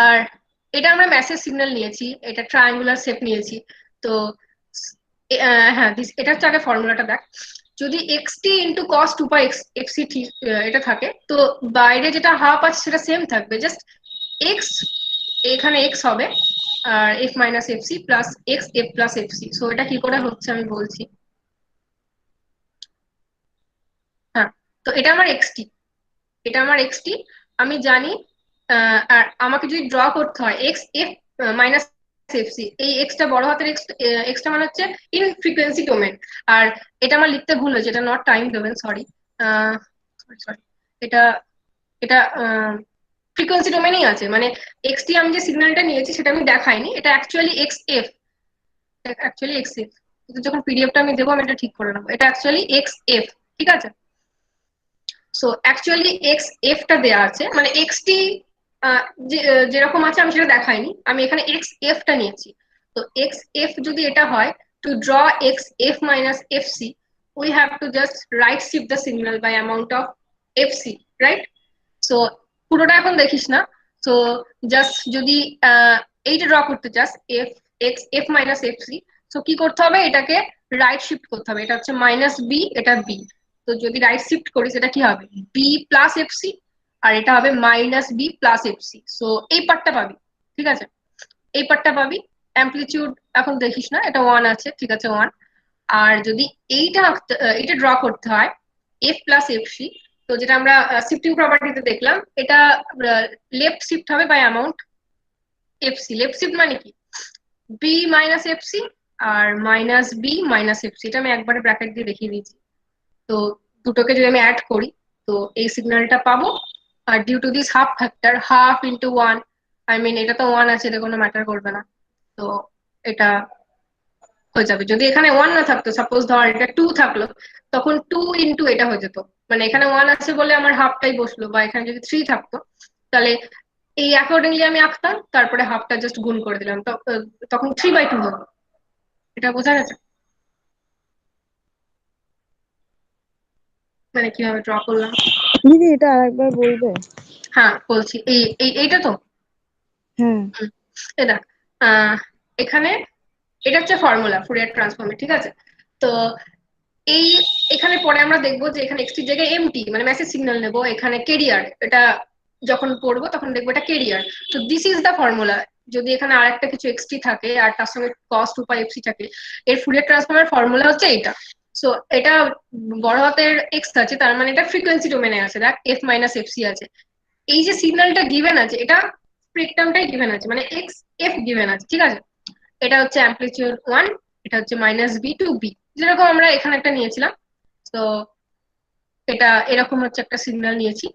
আর এটা আমরা ম্যাসেজ সিগন্যাল নিয়েছি, এটা ট্রায়াঙ্গুলার শেপ নিয়েছি। তো হ্যাঁ, এটা হচ্ছে আগে ফর্মুলাটা দেখ। যদি xt ইন্টু কস 2 পাই এফসি এটা থাকে, তো বাইরে যেটা হাফ আছে সেটা সেম থাকবে, জাস্ট এক্স এখানে এক্স হবে, আর F minus FC plus x F plus FC. So এটা কি করে হচ্ছে আমি বলছি। হ্যাঁ, তো এটা আমার এক্সটি, এটা আমার এক্সটি। আমি জানি আর আমাকে যদি ড্র করতে হয় এক্স এফ মাইনাস এফসি, এই এক্সটা বড় হাতের এক্সটা মানে হচ্ছে ইন ফ্রিকোয়েন্সি ডোমেন। আর এটা আমার লিখতে ভুল হয়েছে, এটা not time domain, sorry sorry, এটা এটা ফ্রিকোয়েন্সি ডোমেনই আছে, মানে এক্সটি আমি যে সিগন্যালটা নিয়েছি সেটা আমি দেখাইনি, এটা actually x F, actually x F. যখন পিডিএফটা আমি দেবো আমি এটা ঠিক করে নেবো, এটা অ্যাকচুয়ালি এক্স এফ, ঠিক আছে। সো অ্যাকচুয়ালি এক্স এফটা দেয়া আছে, মানে এক্সটি যেরকম আছে আমি সেটা দেখাইনি, আমি এখানে এক্স এফটা নিয়েছি। তো এক্স এফ যদি এটা হয়, to draw X F minus F C, we have to just right shift the signal by amount of F C, right. So পুরোটা এখন দেখিস না, তো জাস্ট যদি এইটা ড্র করতে চাস F X F minus F C, তো কি করতে হবে, এটাকে রাইট শিফট করতে হবে, এটা হচ্ছে মাইনাস বি, এটা বি। তো যদি রাইট শিফট করিস এটা কি হবে, বি প্লাস এফ সি, আর এটা হবে minus B plus F C. So এই পার্টটা পাবি, ঠিক আছে, এই পার্টটা পাবি। অ্যাম্পলিটিউড এখন দেখিস না, এটা 1 আছে, ঠিক আছে 1। আর যদি এইটা ড্র করতে হয় এফ প্লাস এফ সি, তো যেটা আমরা শিফটিং প্রপার্টিতে দেখলাম, এটা লেফট শিফট হবে by amount F C. Left shift মানে কি, বি মাইনাস এফ সি আর minus B minus F C, এটা আমি একবারে ব্র্যাকেট দিয়ে দেখিয়ে দিয়েছি। তো দুটোকে যদি আমি অ্যাড করি তো এই সিগন্যালটা পাবো। আর due to this half factor, half into 1, I mean এটা তো 1 আছে, এটা কোনো ম্যাটার করবে না, তো এটা হয়ে যাবে। যদি এখানে 1 না থাকতো, সাপোজ ধর এটা 2 থাকলো, তখন 2 ইন্টু এটা হয়ে যেত, মানে এখানে 1 আছে বলে আমার হাফটাই বসলো, বা এখানে যদি 3 থাকতো তাহলে এই অ্যাকর্ডিংলি আমি আঁকতাম, তারপরে হাফটা জাস্ট গুণ করে দিলাম, তখন 3/2 হতো। এটা বোঝা গেছে মানে কিভাবে ড্র করলাম? দিদি এটা আরেকবার বলবে? হ্যাঁ বলছি, এইটা তো হ্যাঁ। এটা এখানে এটা হচ্ছে ফর্মুলা ফুরিয়ার ট্রান্সফর্মের, ঠিক আছে। তো এই এখানে পরে আমরা দেখবো যে এখানে এক্সটির জায়গায় এমটি মানে মেসেজ সিগন্যাল নেবো, এখানে কেরিয়ার, এটা যখন পড়বো তখন দেখবো এটা কেরিয়ার। তো দিস ইজ দ্য ফর্মুলা। যদি এখানে আরেকটা কিছু এক্সটি থাকে আর তার সঙ্গে কস 2 পাই এফসি থাকে, এর ফুরিয়ার ট্রান্সফর্মের ফর্মুলা হচ্ছে এটা। সো এটা বড় হাতের এক্স আছে, তার মানে এটা ফ্রিকোয়েন্সি ডোমেনে আছে, দেখ এফ মাইনাস এফসি আছে। এই যে সিগন্যালটা গিভেন আছে, এটা স্পেকট্রামটাই গিভেন আছে, মানে এক্স এফ গিভেন আছে, ঠিক আছে। এটা হচ্ছে অ্যাম্পলিটিউড 1, এটা হচ্ছে মাইনাস বি টু বি, যেরকম আমরা এখানে একটা নিয়েছিলাম। তো এটা এরকম হচ্ছে একটা সিগন্যাল নিয়েছি।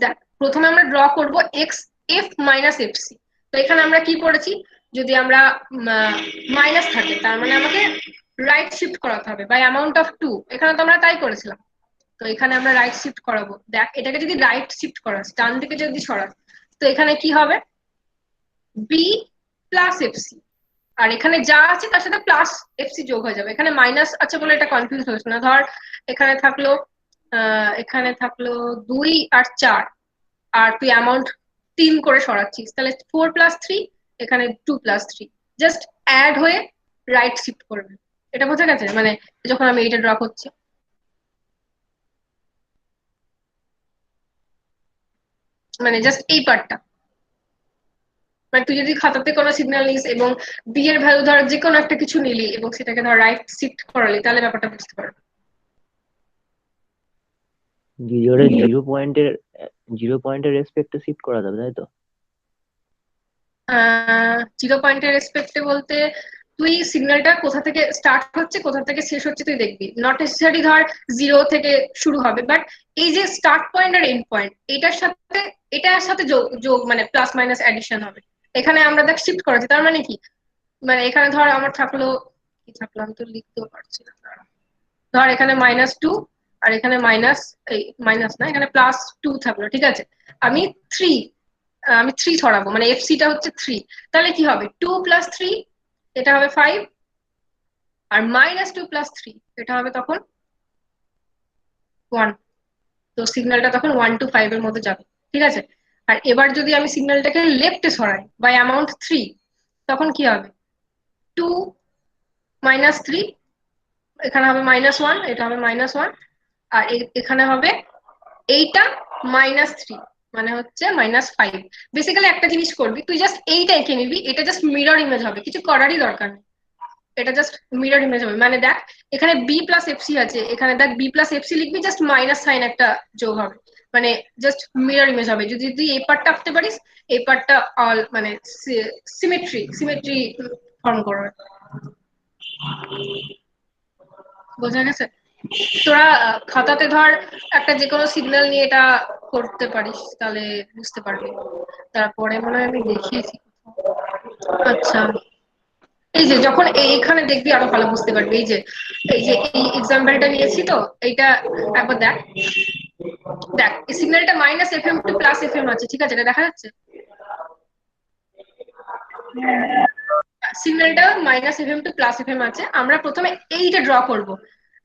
দেখ প্রথমে আমরা ড্র করব X F minus F C. তো এখানে আমরা কি করেছি, যদি আমরা মাইনাস থাকে তার মানে আমাকে রাইট শিফট করাতে হবে বাই অ্যামাউন্ট অফ 2, এখানে তো আমরা তাই করেছিলাম। তো এখানে আমরা রাইট শিফট করাবো, দেখ এটাকে যদি রাইট শিফট করাস, ডান দিকে যদি সরাস, তো এখানে কি হবে, বি প্লাস এফসি, আর এখানে যা আছে তার সাথে প্লাস এফসি যোগ হয়ে যাবে। এখানে মাইনাস আছে বলে এটা কনফিউজ হয়েছে না। ধর এখানে থাকলো 2 আর 4, আর তুই অ্যামাউন্ট 3 করে সরাচ্ছিস, তাহলে 4 প্লাস 3, এখানে 2 প্লাস 3, জাস্ট অ্যাড হয়ে রাইট শিফট করবে। এটা বোঝা গেছে, মানে যখন আমি এটা ড্র করছি, মানে জাস্ট এই পার্টটা, মানে তুই যদি খাতাতে কোনো সিগন্যাল নিস এবং বি এর ভ্যালু ধর যে কোনো একটা কিছু নিলি এবং সেটাকে ধর রাইট শিফট করালি, তাহলে ব্যাপারটা বুঝতে পারবি। জিরো পয়েন্টের রেসপেক্টে শিফট করা যাবে, তাই তো? 0 পয়েন্টের রেসপেক্টে বলতে তুই সিগন্যালটা কোথা থেকে স্টার্ট হচ্ছে কোথা থেকে শেষ হচ্ছে তুই দেখবি, নট নেসেসারি ধর 0 থেকে শুরু হবে, বাট এই যে স্টার্ট পয়েন্ট আর এন্ড পয়েন্ট এটার সাথে যোগ মানে প্লাস মাইনাস অ্যাডিশন হবে। এখানে আমরা দেখ শিফট করেছি, তার মানে কি, মানে এখানে ধর আমার থাকলো কি থাকলো, আমি তো লিখতেও পারছি না, ধর এখানে -2 আর এখানে মাইনাস না, এখানে +2 থাকলো, ঠিক আছে। আমি 3 ছড়াবো, মানে এফসিটা হচ্ছে 3, তাহলে কি হবে 2 + 3, এটা হবে 5, আর -2 + 3 এটা হবে তখন 1। তো সিগন্যালটা তখন 1 to 5 এর মধ্যে যাবে, ঠিক আছে। আর এবার যদি আমি সিগন্যালটাকে লেফটে সরাই বাই অ্যামাউন্ট 3, তখন কি হবে 2 - 3, এখানে হবে -1, এটা হবে -1, আর এখানে হবে এইটা -3, মানে হচ্ছে -5। বেসিক্যালি একটা জিনিস করবি, তুই জাস্ট এইটা এঁকে নিবি, এটা জাস্ট মিরর ইমেজ হবে, কিছু করারই দরকার নেই, এটা জাস্ট মিরর ইমেজ হবে। মানে দেখ এখানে বি প্লাস এফসি আছে, এখানে দেখ বি প্লাস এফসি লিখবি, জাস্ট মাইনাস সাইন একটা যোগ হবে, মানে জাস্ট মিরর ইমেজ হবে। যদি তুই এই পার্টটা আঁকতে পারিস, এই পার্টটা অল মানে সিমেট্রি ফর্ম করবে। বোঝা গেছে? তোরা খাতাতে ধর একটা যে কোনো সিগন্যাল নিয়ে এটা করতে পারিস, তাহলে বুঝতে পারবি। তারপরে মনে হয় আমি দেখিয়েছি। আচ্ছা, এই যে যখন এইখানে দেখবি আরো ভালো বুঝতে পারবি। এই যে এই এক্সাম্পলটা নিয়েছি, তো এইটা একবার দেখ। দেখ এই সিগন্যালটা -fm টু +fm আছে, ঠিক আছে? এটা দেখা যাচ্ছে সিগন্যালটা -fm টু +fm আছে। আমরা প্রথমে এইটা ড্র করব,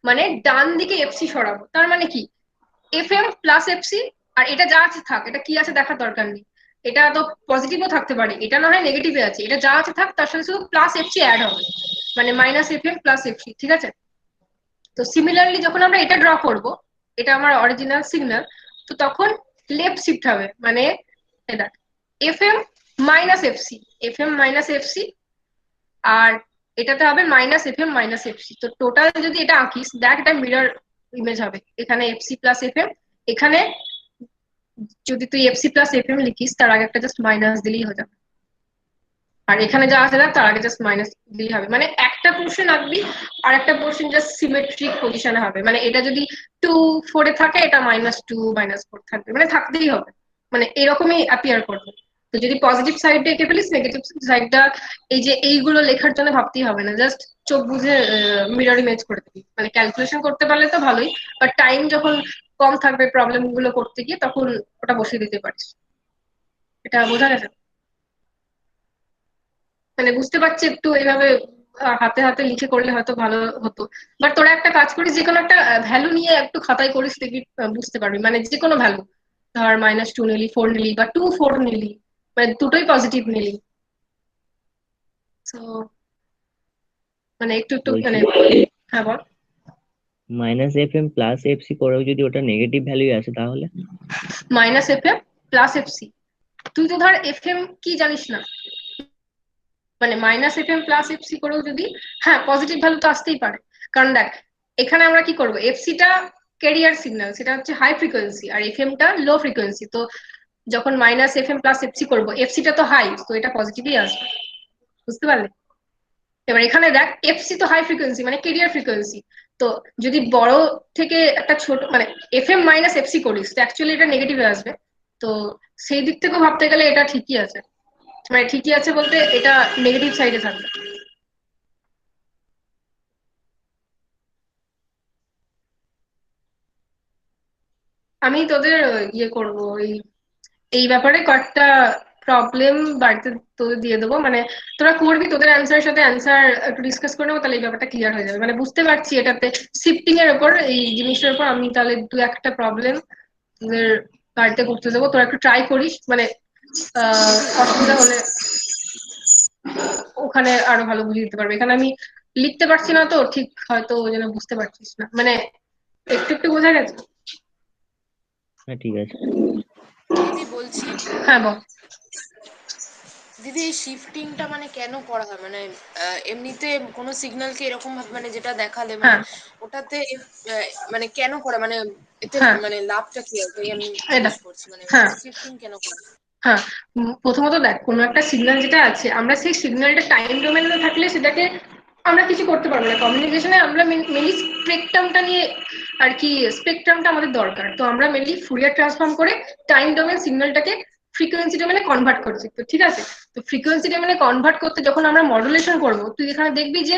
মানে ডান দিকে এফসি সরাবো। তার মানে কি, fm প্লাস এফসি, আর এটা যা আছে থাক, এটা কি আছে দেখার দরকার নেই। এটা তো পজিটিভও থাকতে পারে, এটা না হয় নেগেটিভে আছে, এটা যা আছে থাক, তার সাথে শুধু প্লাস এফসি অ্যাড হবে, মানে -fm প্লাস এফসি, ঠিক আছে? তো সিমিলারলি যখন আমরা এটা ড্র করব, এটা আমার অরিজিনাল সিগন্যাল, তো তখন লেফট শিফট হবে, মানে এটা fm এফসি, এফসি, আর এটাতে হবে -fm এফসি। তো টোটাল যদি এটা আঁকিস, দেখ এটা মিরর ইমেজ হবে। এখানে এফসি প্লাস এফএম, এখানে যদি তুই এফসি প্লাস এফএম লিখিস, তার আগে একটা জাস্ট মাইনাস দিলেই হয়ে যাবে। আর এখানে যা আছে না, তার আগে জাস্ট মাইনাস দিলেই হবে। মানে একটা পোর্শন আঁকবি, আর একটা পোর্শন জাস্ট সিমেট্রিক পজিশনে হবে। মানে এটা যদি 2 4 এ থাকে, এটা -2 -4 থাকবে, মানে থাকতেই হবে, মানে এরকমই অ্যাপিয়ার করবে। তো যদি পজিটিভ সাইডটা এঁকে ফেলিস, নেগেটিভ সাইডটা এই যে এইগুলো লেখার জন্য ভাবতেই হবে না, জাস্ট চোখ বুঝে মিরর ইমেজ করে দিবি। মানে ক্যালকুলেশন করতে পারলে তো ভালোই, বাট টাইম যখন কম থাকবে প্রবলেম গুলো করতে গিয়ে, তখন ওটা বসিয়ে দিতে পারিস। এটা বোঝা গেছে? মানে বুঝতে পারছি একটু এইভাবে হাতে হাতে লিখে করলে হয়তো ভালো হতো। বাট তোরা একটা কাজ করিস, যে কোনো একটা ভ্যালু নিয়ে একটু খাতায় করিস, দেখবি বুঝতে পারবি। মানে যে কোনো ভ্যালু, ধর -2 নিলি, 4 নিলি, বা 2 4 নিলি, মানে দুটোই পজিটিভ নিলি। তো মানে একটু একটু বলছি মানে, হ্যাঁ বল। -fm প্লাস এফসি করেও যদি ওটা নেগেটিভ ভ্যালু আসে তাহলে? -fm প্লাস এফসি, তুই তো ধর এফএম কি জানিস না, মানে -fm প্লাস এফসি করেও যদি, হ্যাঁ পজিটিভ ভ্যালু তো আসতেই পারে। কারণ দেখ, এখানে আমরা কি করব, এফসিটা ক্যারিয়ার সিগন্যাল, সেটা হচ্ছে হাই ফ্রিকোয়েন্সি, আর এফএমটা লো ফ্রিকোয়েন্সি। তো যখন -fm প্লাস এফসি করবো, এফসিটা তো হাই, তো এটা পজিটিভই আসবে। বুঝতে পারলে? এবার এখানে দেখ, এফসি তো হাই ফ্রিকোয়েন্সি, মানে ক্যারিয়ার ফ্রিকোয়েন্সি। তো যদি বড় থেকে একটা ছোট, মানে এফএম এফসি করিস, তো অ্যাকচুয়ালি এটা নেগেটিভে আসবে। তো সেই দিক থেকেও ভাবতে গেলে এটা ঠিকই আছে। মানে ঠিকই আছে বলতে, এটা নেগেটিভ সাইডে থাকবে। আমি তোদের ইয়ে করবো, এই ব্যাপারে কয়েকটা প্রবলেম বাড়িতে তোদের দিয়ে দেবো। মানে তোরা করবি, তোদের অ্যান্সারের সাথে অ্যান্সার একটু ডিসকাস করে নেবো, তাহলে এই ব্যাপারটা ক্লিয়ার হয়ে যাবে। মানে বুঝতে পারছি এটাতে শিফটিং এর উপর, এই জিনিসটার উপর আমি তাহলে 2 1টা প্রবলেম তোদের বাড়িতে করতে দেবো, তোরা একটু ট্রাই করিস। মানে দিদি অসুবিধা হলে ওখানে আরো ভালো বুঝিয়ে দিতে পারবে। এখানে আমি লিখতে পারছি না তো ঠিক, হয়তো ওই জন্য বুঝতে পারছিস না। মানে একটু একটু বোঝা গেছে? হ্যাঁ ঠিক আছে। দিদি বলছি, হ্যাঁ বল। দিদি এই শিফটিংটা মানে কেন করা হয়? মানে এমনিতে কোনো সিগন্যালকে এরকম ভাবে, মানে যেটা দেখালে, মানে হ্যাঁ ওটাতে মানে কেন করে, মানে এতে হ্যাঁ, মানে লাভটা কি আছে, এই আমি এটা, জিজ্ঞেস করছি, মানে হ্যাঁ শিফটিং কেন করে? হ্যাঁ, প্রথমত দেখ, কোনো একটা সিগন্যাল যেটা আছে, আমরা সেই সিগন্যালটা টাইম ডোমেনে থাকলে সেটাকে আমরা কিছু করতে পারবো না। কমিউনিকেশনে আমরা মেনলি স্পেকট্রামটা নিয়ে আর কি, স্পেকট্রামটা আমাদের দরকার। তো আমরা মেনলি ফুরিয়ার ট্রান্সফর্ম করে টাইম ডোমেন সিগন্যালটাকে ফ্রিকোয়েন্সি ডোমেনে কনভার্ট করছি, তো ঠিক আছে? তো ফ্রিকোয়েন্সি ডোমেনে কনভার্ট করতে যখন আমরা মডুলেশন করব, তুই এখানে দেখবি যে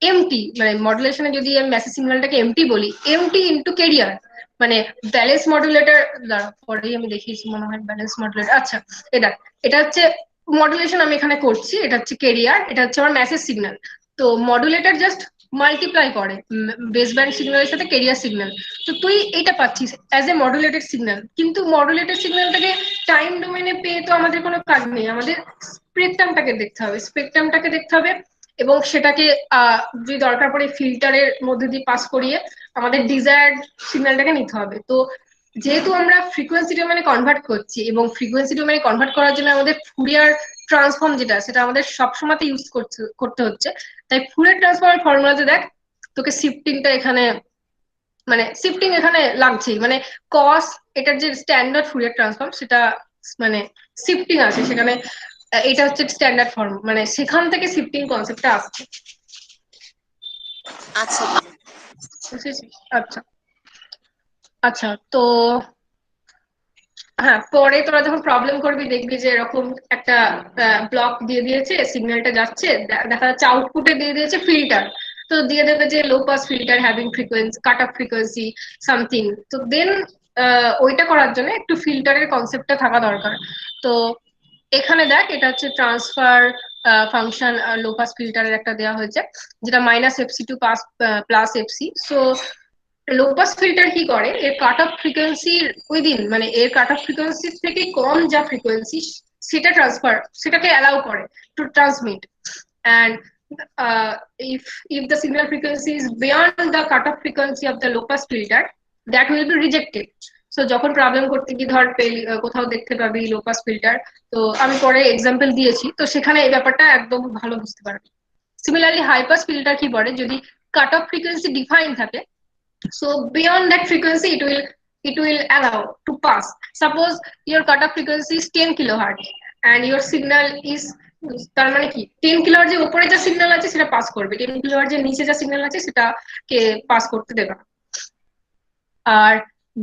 এমটি, মানে মডুলেশনে যদি আমি মেসেজ সিগন্যালটাকে এমটি বলি, এমটি ইন্টু ক্যারিয়ার, মানে ব্যালেন্স মডুলেটর দ্বারা, পরেই আমি দেখিয়েছি মনে হয় ব্যালেন্স মডুলেটর। আচ্ছা, এটা এটা হচ্ছে মডুলেশন আমি এখানে করছি, এটা হচ্ছে ক্যারিয়ার, এটা হচ্ছে আমার মেসেজ সিগন্যাল। তো মডুলেটর জাস্ট মাল্টিপ্লাই করে বেস ব্যান্ড সিগন্যালের সাথে ক্যারিয়ার সিগন্যাল। তো তুই এটা পাচ্ছিস অ্যাজ এ মডুলেটেড সিগন্যাল, কিন্তু মডুলেটেড সিগন্যালটাকে টাইম ডোমেনে পেয়ে তো আমাদের কোনো কাজ নেই। আমাদের স্পেকট্রামটাকে দেখতে হবে, এবং সেটাকে যদি দরকার পড়ে ফিল্টারের মধ্যে দিয়ে পাস করিয়ে আমাদের ডিজায়ার্ড সিগন্যালটাকে নিতে হবে। তো যেহেতু আমরা ফ্রিকোয়েন্সি ডোমেনে কনভার্ট করছি, এবং ফ্রিকোয়েন্সি ডোমেনে কনভার্ট করার জন্য আমাদের ফুরিয়ার ট্রান্সফর্ম যেটা, সেটা আমাদের সবসময়তে ইউজ করতে হচ্ছে। তাই ফুরিয়ার ট্রান্সফর্মের ফর্মুলাতে দেখ, তোকে শিফটিংটা এখানে মানে শিফটিং এখানে লাগছেই, মানে কস এটার যে স্ট্যান্ডার্ড ফুরিয়ার ট্রান্সফর্ম সেটা মানে শিফটিং আছে সেখানে, এটা হচ্ছে স্ট্যান্ডার্ড ফর্ম, মানে সেখান থেকে শিফটিং কনসেপ্টটা আসছে। আচ্ছা বুঝেছিস? আচ্ছা আচ্ছা, তো হ্যাঁ, পরে তোরা যখন প্রবলেম করবি দেখবি যে এরকম একটা ব্লক দিয়ে দিয়েছে, সিগন্যালটা যাচ্ছে, দেখা যাচ্ছে আউটপুটে দিয়ে দিয়েছে ফিল্টার, তো দিয়ে দেবে যে লো pass filter having frequency cut off frequency something, তো দেন ওইটা করার জন্য একটু ফিল্টারের কনসেপ্টটা থাকা দরকার। তো এখানে দেখ, এটা হচ্ছে ট্রান্সফার ফাংশন লো পাস ফিল্টারের একটা দেওয়া হয়েছে, যেটা minus FC to pass plus FC. So low pass filter কি করে, এর কাট অফ ফ্রিকোয়েন্সির উইদিন, মানে এর কাট অফ ফ্রিকোয়েন্সি থেকে কম যা ফ্রিকোয়েন্সি সেটা ট্রান্সফার, সেটাকে অ্যালাউ করে to transmit. And if if the signal frequency is beyond the cutoff frequency of the low pass filter, that will be rejected. So যখন problem করতে গিয়ে ধর কোথাও দেখতে পাবি লো পাস ফিল্টার, তো আমি পরে এক্সাম্পল দিয়েছি, তো সেখানে এই ব্যাপারটা একদম ভালো বুঝতে পারবি। সিমিলারলি হাই পাস ফিল্টার কি করে, যদি কাট অফ ফ্রিকোয়েন্সি ডিফাইন থাকে, so beyond that frequency it will allow to pass. Suppose your cutoff frequency is 10 kilohertz and your signal is, তার মানে কি 10 কিলোহার্টজ এর উপরে যা সিগন্যাল আছে সেটা পাস করবে, 10 কিলোহার্টজ এর নিচে যা সিগন্যাল আছে সেটাকে পাস করতে দেবে না। আর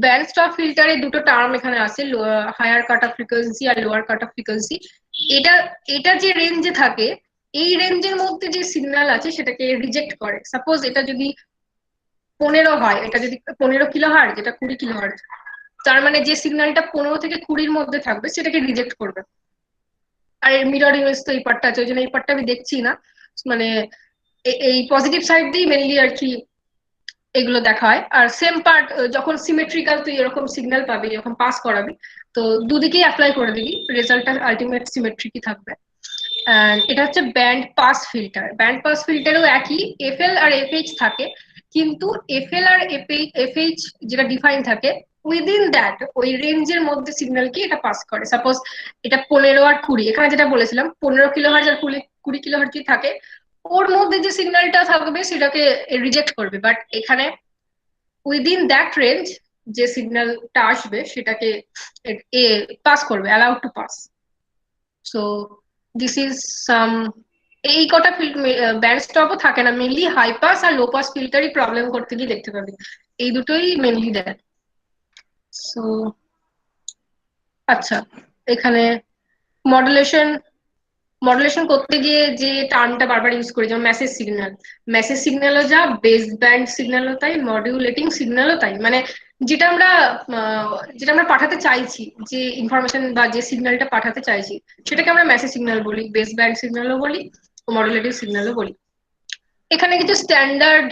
ব্যান্ড স্টপ ফিল্টারে দুটো টার্ম এখানে আছে, হায়ার কাট অফ ফ্রিকোয়েন্সি আর লোয়ার কাট অফ ফ্রিকোয়েন্সি। এটা এটা যে রেঞ্জে থাকে, এই রেঞ্জের মধ্যে যে সিগন্যাল আছে সেটাকে রিজেক্ট করে। সাপোজ এটা যদি 15 হয়, এটা যদি 15 কিলোহার্টজ, এটা 20 কিলোহার্টজ, তার মানে যে সিগন্যালটা 15 থেকে 20-র মধ্যে থাকবে সেটাকে রিজেক্ট করবে। আর মিরর ইমেজ তো এই পার্টটা আছে, ওই জন্য এই পার্টটা আমি দেখছি না, মানে এই পজিটিভ সাইড দিয়ে মেনলি আর কি এগুলো দেখা হয়। আর সেম পার্ট যখন সিমেট্রিক্যাল তুই এরকম সিগন্যাল পাবি যখন পাস করাবি, তো দুদিকেই অ্যাপ্লাই করে দিবি, রেজাল্টটা আলটিমেট সিমেট্রিকই থাকবে। এটা হচ্ছে band pass filter. Band pass ফিল্টারেও একই এফএল আর এফএইচ থাকে, কিন্তু এফএল আর এফএইচ যেটা ডিফাইন থাকে উইদিন দ্যাট, ওই রেঞ্জের মধ্যে সিগন্যালকে এটা পাস করে। সাপোজ এটা 15 আর 20, এখানে যেটা বলেছিলাম 15 কিলোহার্টজ আর 20 কিলোহার্টজ থাকে, ওর মধ্যে যে সিগন্যালটা থাকবে সেটাকে রিজেক্ট করবে, বাট এখানে উইদিন দ্যাট রেঞ্জ যে সিগন্যালটা আসবে সেটাকে এ পাস করবে, allowed to pass. So this is some, এই কটা ব্যান্ড স্টপও থাকে না, মেনলি হাই পাস আর লো পাস ফিল্টারই প্রবলেম করতে গিয়ে দেখতে পাবি, এই দুটোই মেনলি দেয়। সো আচ্ছা, এখানে মডুলেশন মডুলেশন করতে গিয়ে যে টার্মটা বারবার ইউজ করি, যেমন মেসেজ সিগন্যালও যা, বেস ব্যান্ড সিগন্যালও তাই, মডিউলেটিং সিগন্যালও তাই, মানে যেটা আমরা যেটা আমরা পাঠাতে চাইছি, যে ইনফরমেশন বা যে সিগন্যালটা পাঠাতে চাইছি সেটাকে আমরা মেসেজ সিগন্যাল বলি, বেস ব্যান্ড সিগন্যালও বলি, মডুলেটিং সিগন্যালও বলি। এখানে কিছু স্ট্যান্ডার্ড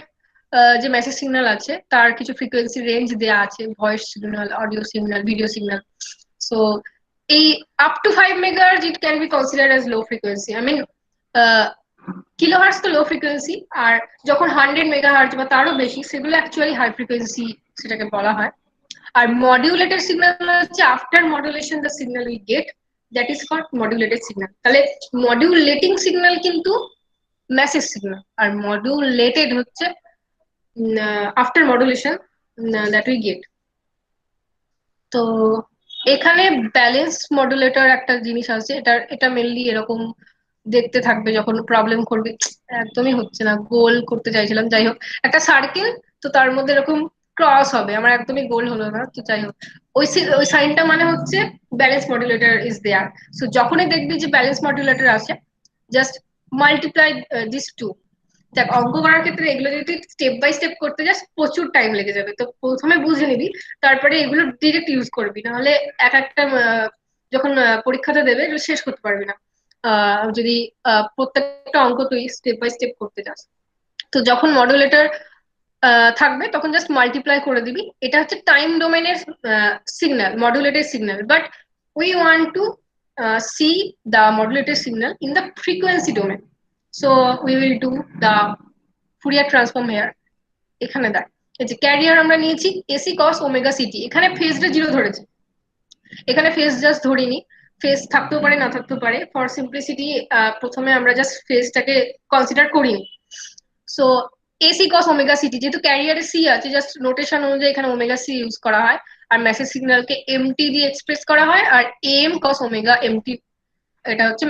যে মেসেজ সিগন্যাল আছে তার কিছু ফ্রিকোয়েন্সি রেঞ্জ দেওয়া আছে, voice signal, audio signal, video signal. So এই up to 5 megahertz it can be considered as low frequency, I mean kilohertz তো লো ফ্রিকোয়েন্সি, আর যখন 100 মেগাহার্টজ বা তারও বেশি সেগুলো অ্যাকচুয়ালি হাই ফ্রিকোয়েন্সি সেটাকে বলা হয়। আর মডিউলেটেড সিগন্যাল হচ্ছে after modulation the signal we get, that is called modulated signal. তাহলে মডিউলেটিং সিগন্যাল কিন্তু মেসেজ সিগন্যাল, আর মডিউলেটেড হচ্ছে after modulation that we get. তো এখানে ব্যালেন্স মডুলেটর একটা জিনিস আছে, এটা মেনলি এরকম দেখতে থাকবে যখন প্রবলেম করবি, একদমই হচ্ছে না, গোল করতে চাইছিলাম, যাই হোক একটা সার্কেল, তো তার মধ্যে এরকম ক্রস হবে, আমার একদমই গোল হলো না, তো যাই হোক ওই সাইনটা মানে হচ্ছে balance modulator is there. So যখনই দেখবি যে ব্যালেন্স মডুলেটর আছে, জাস্ট মাল্টিপ্লাই দিস টু। দেখ, অঙ্ক করার ক্ষেত্রে এগুলো যদি স্টেপ বাই স্টেপ করতে যাস প্রচুর টাইম লেগে যাবে, তো প্রথমে বুঝে নিবি, তারপরে এগুলো ডিরেক্ট ইউজ করবি, নাহলে এক একটা যখন পরীক্ষাটা দেবে শেষ করতে পারবি না যদি প্রত্যেকটা অঙ্ক তুই স্টেপ বাই স্টেপ করতে যাস। তো যখন মডুলেটর থাকবে তখন জাস্ট মাল্টিপ্লাই করে দিবি, এটা হচ্ছে টাইম ডোমেনের signal, modulated signal, but we want to C the modulated signal in the frequency domain. So we will do the Fourier transform here. এখানে দেখ, এই যে ক্যারিয়ার আমরা নিয়েছি এসি কস ওমেগা সিটি, এখানে ফেজটা 0 ধরেছে, এখানে ফেজ জাস্ট ধরিনি, ফেজ থাকতেও পারে না থাকতেও পারে, ফর সিম্পলিসিটি প্রথমে আমরা জাস্ট ফেজটাকে কনসিডার করিনি। সো এসি কস ওমেগা সিটি, যেহেতু ক্যারিয়ারে সি আছে, জাস্ট নোটেশন অনুযায়ী এখানে ওমেগা সি ইউজ করা হয়, আর মেসেজ সিগন্যালকে এমটি দিয়ে এক্সপ্রেস করা হয়, আর এম কস ওমেগা এমটি এটা হচ্ছে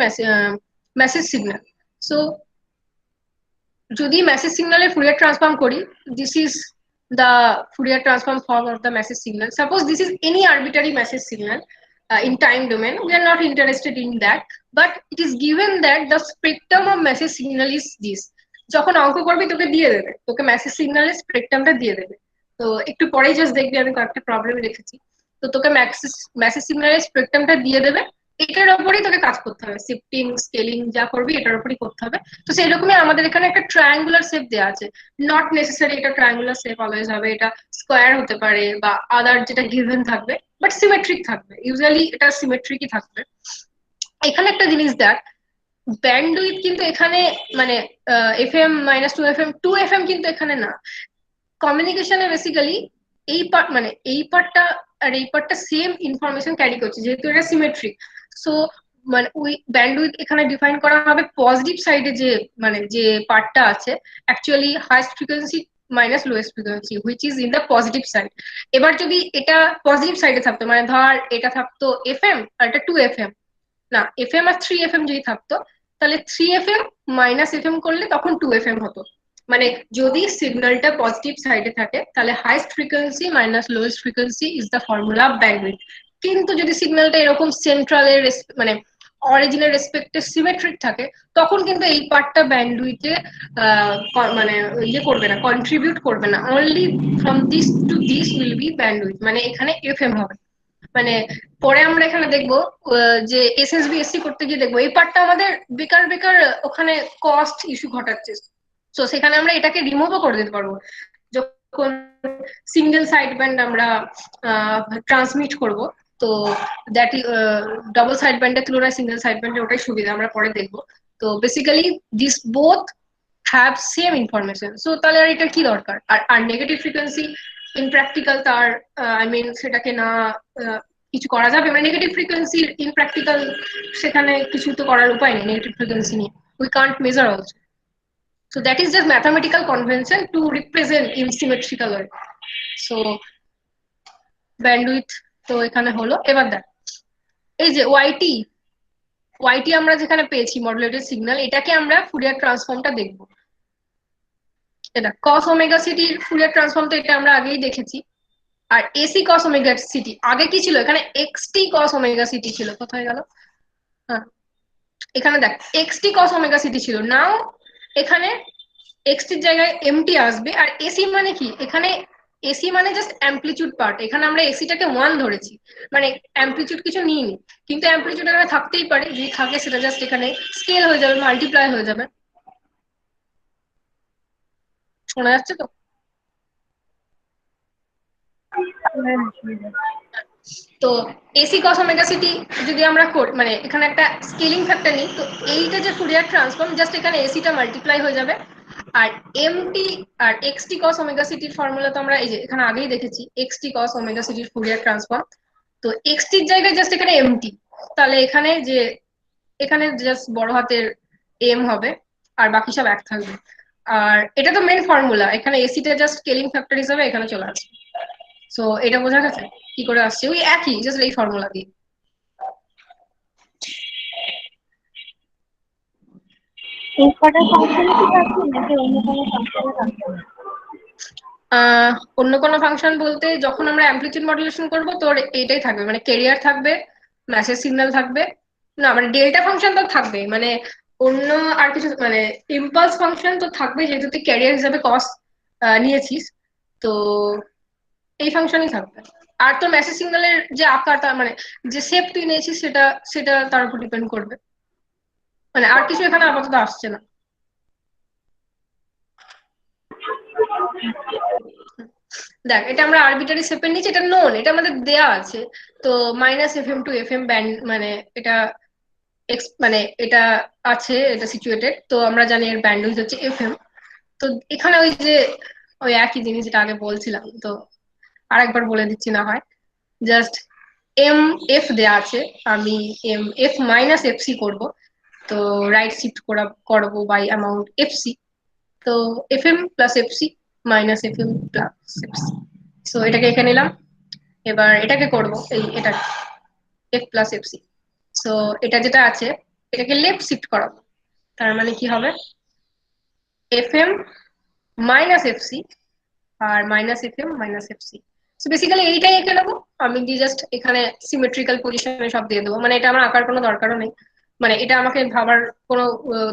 মেসেজ সিগন্যাল। সো যদি মেসেজ সিগন্যালের ফুরিয়ার ট্রান্সফর্ম করি, this is the Fourier transform form of the message signal. Suppose this is any arbitrary message signal in time domain, we are not interested in that, but it is given that the spectrum of message signal is this. যখন অঙ্ক করবি তোকে দিয়ে দেবে, তোকে message সিগন্যালের স্পেকট্রামটা দিয়ে দেবে। তো একটু পরেই জাস্ট দেখবি আমি কয়েকটা প্রবলেম রেখেছি। তো তোকে মেসেজ সিগন্যালের স্পেকট্রামটা দিয়ে দেবে, এটার উপরেই তোকে কাজ করতে হবে, শিফটিং স্কেলিং যা করবি এটার উপরই করতে হবে। তো সেই রকমই আমাদের এখানে একটা ট্রায়াঙ্গুলার শেপ দেওয়া আছে, নট নেসেসারি এটা ট্রায়াঙ্গুলার শেপ অলওয়েজ হবে, এটা স্কোয়ার হতে পারে বা আদার যেটা গিভেন থাকবে, বাট সিমেট্রিক থাকবে, ইউজুয়ালি এটা সিমেট্রিকই থাকবে। এখানে একটা জিনিস দেখ, ব্যান্ডউইথ কিন্তু এখানে মানে FM -2FM কিন্তু এখানে না। কমিউনিকেশনে বেসিক্যালি এই পার্ট মানে এই পার্টটা আর এই পার্টটা সেম ইনফরমেশন ক্যারি করছে, যেহেতু এটা সিমেট্রিক। সো মানে ওই ব্যান্ডউইথ এখানে ডিফাইন করা হবে পজিটিভ সাইডে, যে মানে যে পার্টটা আছে actually highest frequency minus lowest frequency which is in the positive side. এবার যদি এটা পজিটিভ সাইডে থাকতো, মানে ধর এটা থাকতো FM আর এটা 2FM, না FM আর 3FM যদি থাকতো, তাহলে 3FM -FM করলে তখন 2FM হতো। মানে যদি সিগন্যালটা পজিটিভ সাইডে থাকে তাহলে highest frequency minus lowest frequency is the formula bandwidth. কিন্তু যদি সিগন্যালটা এরকম সেন্ট্রালের মানে অরিজিনের রেসপেক্টে সিমেট্রিক থাকে, তখন কিন্তু এই পার্টটা ব্যান্ডউইথে মানে ইয়ে করবে না, কন্ট্রিবিউট করবে না। Only from this to this will be bandwidth, মানে এখানে FM হবে। মানে পরে আমরা এখানে দেখবো যে এসএসবি এসসি করতে গিয়ে দেখবো এই পার্টটা আমাদের বেকার বেকার ওখানে কস্ট ইস্যু ঘটাচ্ছে। তো সেখানে আমরা এটাকে রিমুভও করে দিতে পারবো, যখন সিঙ্গেল সাইড ব্যান্ড আমরা ট্রান্সমিট করব। তো দ্যাট ডাবল সাইড ব্যান্ডের তুলনায় সিঙ্গেল সাইড ব্যান্ডের ওটাই সুবিধা, আমরা পরে দেখবো। তো basically this both have same information. So তাহলে আর এটা কি দরকার? আর নেগেটিভ ফ্রিকোয়েন্সি ইন প্র্যাকটিক্যাল তার আই মিন সেটাকে না কিছু করা যাবে, মানে নেগেটিভ ফ্রিকোয়েন্সি ইন প্র্যাকটিক্যাল সেখানে কিছু তো করার উপায় নেই নেগেটিভ ফ্রিকোয়েন্সি নিয়ে, we can't measure also. So that is just mathematical convention to represent in symmetrical way. So bandwidth তো এখানে হলো। এবার দেখ এই যে ওয়াইটি আমরা যেখানে পেয়েছি মডুলেটেড সিগন্যাল, এটাকে আমরা ফুরিয়ার ট্রান্সফর্মটা দেখবো। এটা cos ওমেগা সিটির ফুরিয়ার ট্রান্সফর্ম তো এটা আমরা আগেই দেখেছি। আর এসি cos ওমেগা সিটি আগে কি ছিল? এখানে এক্সটি cos ওমেগা সিটি ছিল, কোথায় গেল? হ্যাঁ এখানে দেখ এক্সটি cos ওমেগা সিটি ছিল, নাও এখানে এক্সটির জায়গায় এমটি আসবে। আর এসি মানে কি? এখানে এসি মানে জাস্ট অ্যামপ্লিটিউড পার্ট, এখানে আমরা এসিটাকে 1 ধরেছি, মানে অ্যামপ্লিটিউড কিছু নিইনি। কিন্তু অ্যামপ্লিটিউড এখানে থাকতেই পারে, যদি থাকে সেটা জাস্ট এখানে স্কেল হয়ে যাবে, মাল্টিপ্লাই হয়ে যাবে। শোনা যাচ্ছে তো? তো এসি cos ওমেগা সিটি যদি আমরা মানে এখানে একটা স্কেলিং ফ্যাক্টর নিই, তো এইটা যে ফুরিয়ার ট্রান্সফর্ম জাস্ট এখানে এসিটা মাল্টিপ্লাই হয়ে যাবে। আর এমটি আর এক্সটি cos ওমেগা সিটির ফর্মুলা তো আমরা এই যে এখানে আগেই দেখেছি, এক্সটি cos ওমেগা সিটির ফুরিয়ার ট্রান্সফর্ম। তো এক্সটির জায়গায় জাস্ট এখানে এমটি, তাহলে এখানে যে এখানে জাস্ট বড় হাতের এম হবে আর বাকি সব এক থাকবে। আর এটা তো মেন ফর্মুলা, এখানে এসিটা জাস্ট স্কেলিং ফ্যাক্টর হিসেবে এখানে চলে আসে। সো এটা বোঝা গেছে কি করে আসছে? ওই একই, জাস্ট এই ফর্মুলা দিয়ে। এই কটা ফাংশনে কি থাকছে নাকি অন্য কোনো ফাংশনে থাকছে? অন্য কোনো ফাংশন বলতে যখন আমরা অ্যামপ্লিটিউড মডুলেশন করব তোর এইটাই থাকবে, মানে ক্যারিয়ার থাকবে, মেসেজ সিগন্যাল থাকবে, না মানে ডেল্টা ফাংশন তো থাকবে, মানে অন্য আর কিছু মানে ইম্পালস ফাংশন তো থাকবে, যেহেতু তুই ক্যারিয়ার হিসেবে কস নিয়েছিস, তো এই ফাংশনই থাকবে। আর তোর মেসেজ সিগন্যালের যে আকার, তার মানে যে শেপ তুই নিয়েছিস সেটা সেটা তার উপর ডিপেন্ড করবে, মানে আর কিছু এখানে আপাতত আসছে না। দেখ এটা আমরা আরবিটারি শেপের নিচে, এটা নোন, এটা আমাদের দেয়া আছে। তো -FM to FM ব্যান্ড মানে এটা মানে এটা আছে, এটা সিচুয়েটেড, তো আমরা জানি এর ব্যান্ডউইথ হচ্ছে FM। তো এখানে ওই যে ওই একই জিনিস যেটা আগে বলছিলাম, তো আরেকবার বলে দিচ্ছি না হয়, জাস্ট MF দেয়া আছে, আমি MF -FC করব। তো রাইট শিফট করবো বাই অ্যামাউন্ট FC। তো FM plus FC minus FM plus FC. So এটাকে এখানে নিলাম, এবার এটাকে করব এটা এফ প্লাস এফসি। সো এটা যেটা আছে এটাকে লেফট শিফট করাবো, তার মানে কি হবে এফএম মাইনাস এফসি আর minus FM minus FC. So basically এইটাই এঁকে নেবো আমি, দিয়ে জাস্ট এখানে সিমেট্রিক্যাল পজিশনে সব দিয়ে দেবো, মানে এটা আমার আঁকার কোনো দরকারও নেই, মানে এটা আমাকে ভাবার কোনো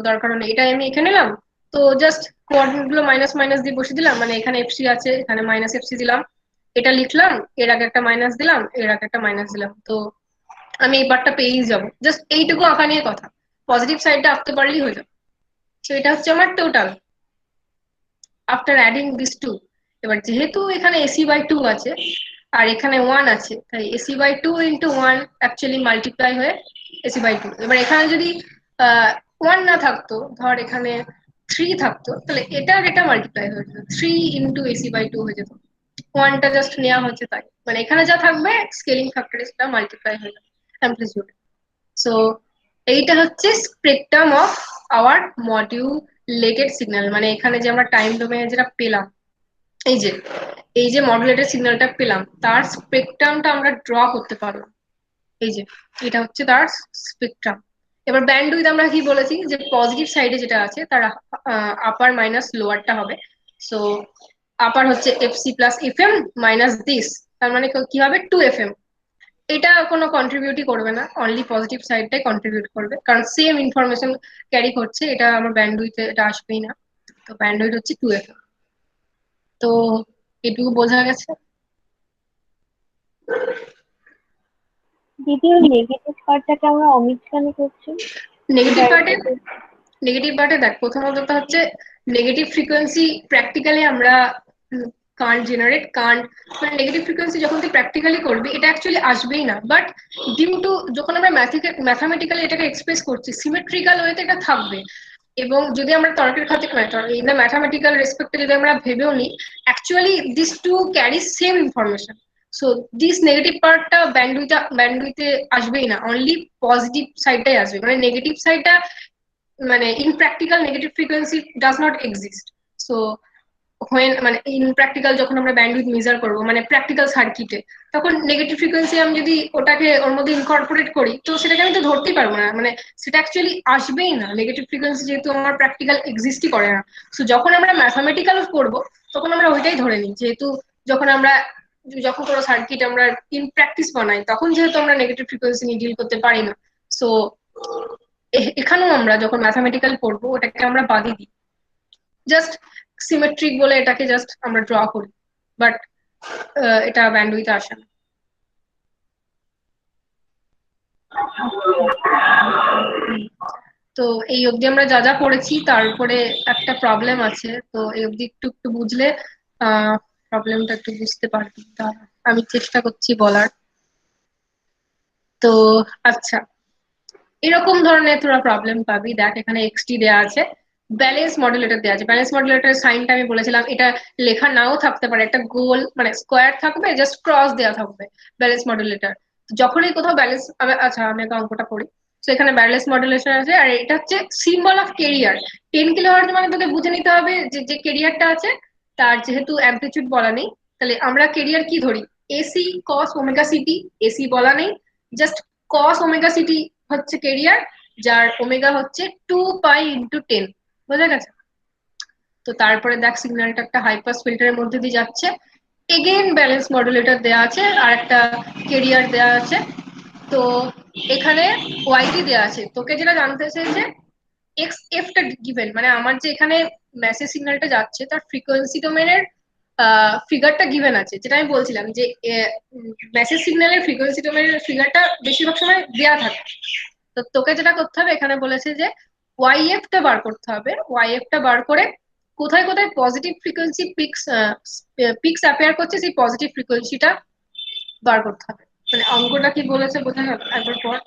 দরকারও নেই, এটাই আমি এঁকে নিলাম। তো জাস্ট কোঅর্ডিনেট গুলো মাইনাস মাইনাস দিয়ে বসে দিলাম, মানে এখানে এফসি আছে এখানে মাইনাস এফসি দিলাম, এটা লিখলাম, এর আগে একটা মাইনাস দিলাম, এর আগে একটা মাইনাস দিলাম, তো আমি এই পার্টটা পেয়েই যাবো। জাস্ট এইটুকু আঁকা নিয়ে কথা, পজিটিভ সাইডটা আঁকতে পারলেই হয়ে যাবে। তো এটা হচ্ছে আমার total after adding this two. এবার যেহেতু এখানে এসি বাই টু আছে আর এখানে ওয়ান আছে, তাই AC by two into one actually multiply হয়ে এসি বাই টু। এবার এখানে যদি ওয়ান না থাকতো, ধর এখানে থ্রি থাকতো, তাহলে এটা আর এটা মাল্টিপ্লাই হয়ে যেত, three into AC by two হয়ে যেত। ওয়ানটা জাস্ট নেওয়া হচ্ছে তাই, মানে এখানে যা থাকবে স্কেলিং ফ্যাক্টরে সেটা মাল্টিপ্লাই হয়ে যাবে অ্যাম্পলিটিউড। সো এইটা হচ্ছে স্পেকট্রাম অফ আওয়ার মডিউলেটেড সিগন্যাল, মানে এখানে যে আমরা টাইম ডোমেনে যেটা পেলাম, এই যে এই যে মডুলেটেড সিগন্যালটা পেলাম তার স্পেকট্রামটা আমরা ড্র করতে পারলাম। এই যে এটা হচ্ছে তার স্পেকট্রাম। এবার ব্যান্ডউইথ আমরা কি বলেছি যে পজিটিভ সাইডে যেটা আছে তার আপার মাইনাস লোয়ারটা হবে। সো আপার হচ্ছে FC plus FM minus this, তার মানে কি হবে 2FM। এটা কোনো কন্ট্রিবিউটই করবে না, অনলি পজিটিভ সাইডটাই কন্ট্রিবিউট করবে, কারণ সেম ইনফরমেশন ক্যারি করছে, এটা আমার ব্যান্ডউইথে এটা আসবেই না। তো ব্যান্ডউইথ হচ্ছে 2FM। তো এটুকু বোঝা গেছে। দিদি ওই নেগেটিভ পার্টটাকে আমরা অমিট কেন করছি? নেগেটিভ পার্টে Direct- দেখ, প্রথমত তো হচ্ছে নেগেটিভ ফ্রিকোয়েন্সি প্র্যাকটিক্যালি আমরা কান্ট মানে নেগেটিভ ফ্রিকোয়েন্সি যখন তুই প্র্যাকটিক্যালি করবি এটা অ্যাকচুয়ালি আসবেই না, বাট ডিউ টু যখন আমরা ম্যাথামেটিক্যালি এটাকে এক্সপ্রেস করছি সিমেট্রিক্যাল ওয়েতে এটা থাকবে। এবং যদি আমরা তর্কের খাতির ইন দ্য ম্যাথামেটিক্যাল রেসপেক্টে যদি আমরা ভেবেও নিই, actually this to carry same information. So this negative পার্টটা ব্যান্ডউইথে আসবেই না, অনলি পজিটিভ সাইডটাই আসবে, মানে নেগেটিভ সাইডটা মানে in practical negative frequency does not exist. So when মানে ইন প্র্যাকটিক্যাল যখন আমরা ব্যান্ডউইথ মেজার করবো মানে প্র্যাকটিক্যাল সার্কিটে, তখন নেগেটিভ ফ্রিকোয়েন্সি আমি যদি ওটাকে ওর মধ্যে ইনকর্পোরেট করি তো সেটাকে আমি তো ধরতেই পারবো না, মানে সেটা অ্যাকচুয়ালি আসবেই না নেগেটিভ ফ্রিকোয়েন্সি, যেহেতু আমার প্র্যাকটিক্যাল এক্সিস্টই করে না। সো যখন আমরা ম্যাথামেটিক্যাল করবো তখন আমরা ওইটাই ধরে নিই, যেহেতু যখন কোনো সার্কিট আমরা ইন প্র্যাকটিস বানাই তখন যেহেতু আমরা নেগেটিভ ফ্রিকোয়েন্সি নিয়ে ডিল করতে পারি না। সো এখানেও আমরা যখন ম্যাথামেটিক্যাল করবো ওটাকে আমরা বাদই দিই, জাস্ট সিমেট্রিক বলে এটাকে জাস্ট আমরা ড্র করি, বাট এটা ব্যান্ডউইথে আসে না। তো এই অবধি আমরা যা যা পড়েছি, তারপরে একটা প্রবলেম আছে, তো এই অবধি একটু একটু বুঝলে প্রবলেমটা একটু বুঝতে পারবি, তা আমি চেষ্টা করছি বলার। তো আচ্ছা, এরকম ধরনের তোরা প্রবলেম পাবি, দেখ এখানে এক্সটি দেয়া আছে, ব্যালেন্স মডুলেটর দেওয়া আছে। ব্যালেন্স মডুলেটরের সাইনটা আমি বলেছিলাম এটা লেখা নাও থাকতে পারে, একটা গোল মানে স্কোয়ার থাকবে, জাস্ট ক্রস দেওয়া থাকবে ব্যালেন্স মডুলেটর। যখনই কোথাও ব্যালেন্স, আচ্ছা আমি একটা অঙ্কটা করি। তো এখানে ব্যালেন্স মডুলেশন আছে আর এটা হচ্ছে সিম্বল অফ কেরিয়ার 10 কিলোহার্টজ, মানে তোকে বুঝে নিতে হবে যে যে কেরিয়ারটা আছে তার যেহেতু অ্যামপ্লিটিউড বলা নেই, তাহলে আমরা কেরিয়ার কি ধরি, এসি কস ওমেগা সিটি, এসি বলা নেই, জাস্ট কস ওমেগা সিটি হচ্ছে কেরিয়ার, যার ওমেগা হচ্ছে 2π × 10। বোঝা গেছে? তো তারপরে দেখ সিগন্যালটা একটা হাই পাস ফিল্টারের মধ্যে দিয়ে যাচ্ছে, এগেইন ব্যালেন্স মডুলেটর দেওয়া আছে আর একটা কেরিয়ার দেওয়া আছে। তো এখানে ওয়াইটি দেওয়া আছে, তোকে যেটা জানতে চাইছে এক্স এফটা গিভেন, মানে আমার যে এখানে মেসেজ সিগন্যালটা যাচ্ছে তার ফ্রিকোয়েন্সি ডোমেনের ফিগারটা গিভেন আছে, যেটা আমি বলছিলাম যে মেসেজ সিগন্যালের ফ্রিকোয়েন্সি ডোমেনের ফিগারটা বেশিরভাগ সময় দেওয়া থাকে। তো তোকে যেটা করতে হবে এখানে বলেছে যে ওয়াইএফ টা বার করতে হবে, ওয়াইএফ টা বার করে কোথায় কোথায় পজিটিভ ফ্রিকোয়েন্সি পিক্স অ্যাপিয়ার করছে সেই পজিটিভ ফ্রিকোয়েন্সিটা বার করতে হবে। মানে অঙ্কটা কি বলেছে বোঝা গেল একবার পর?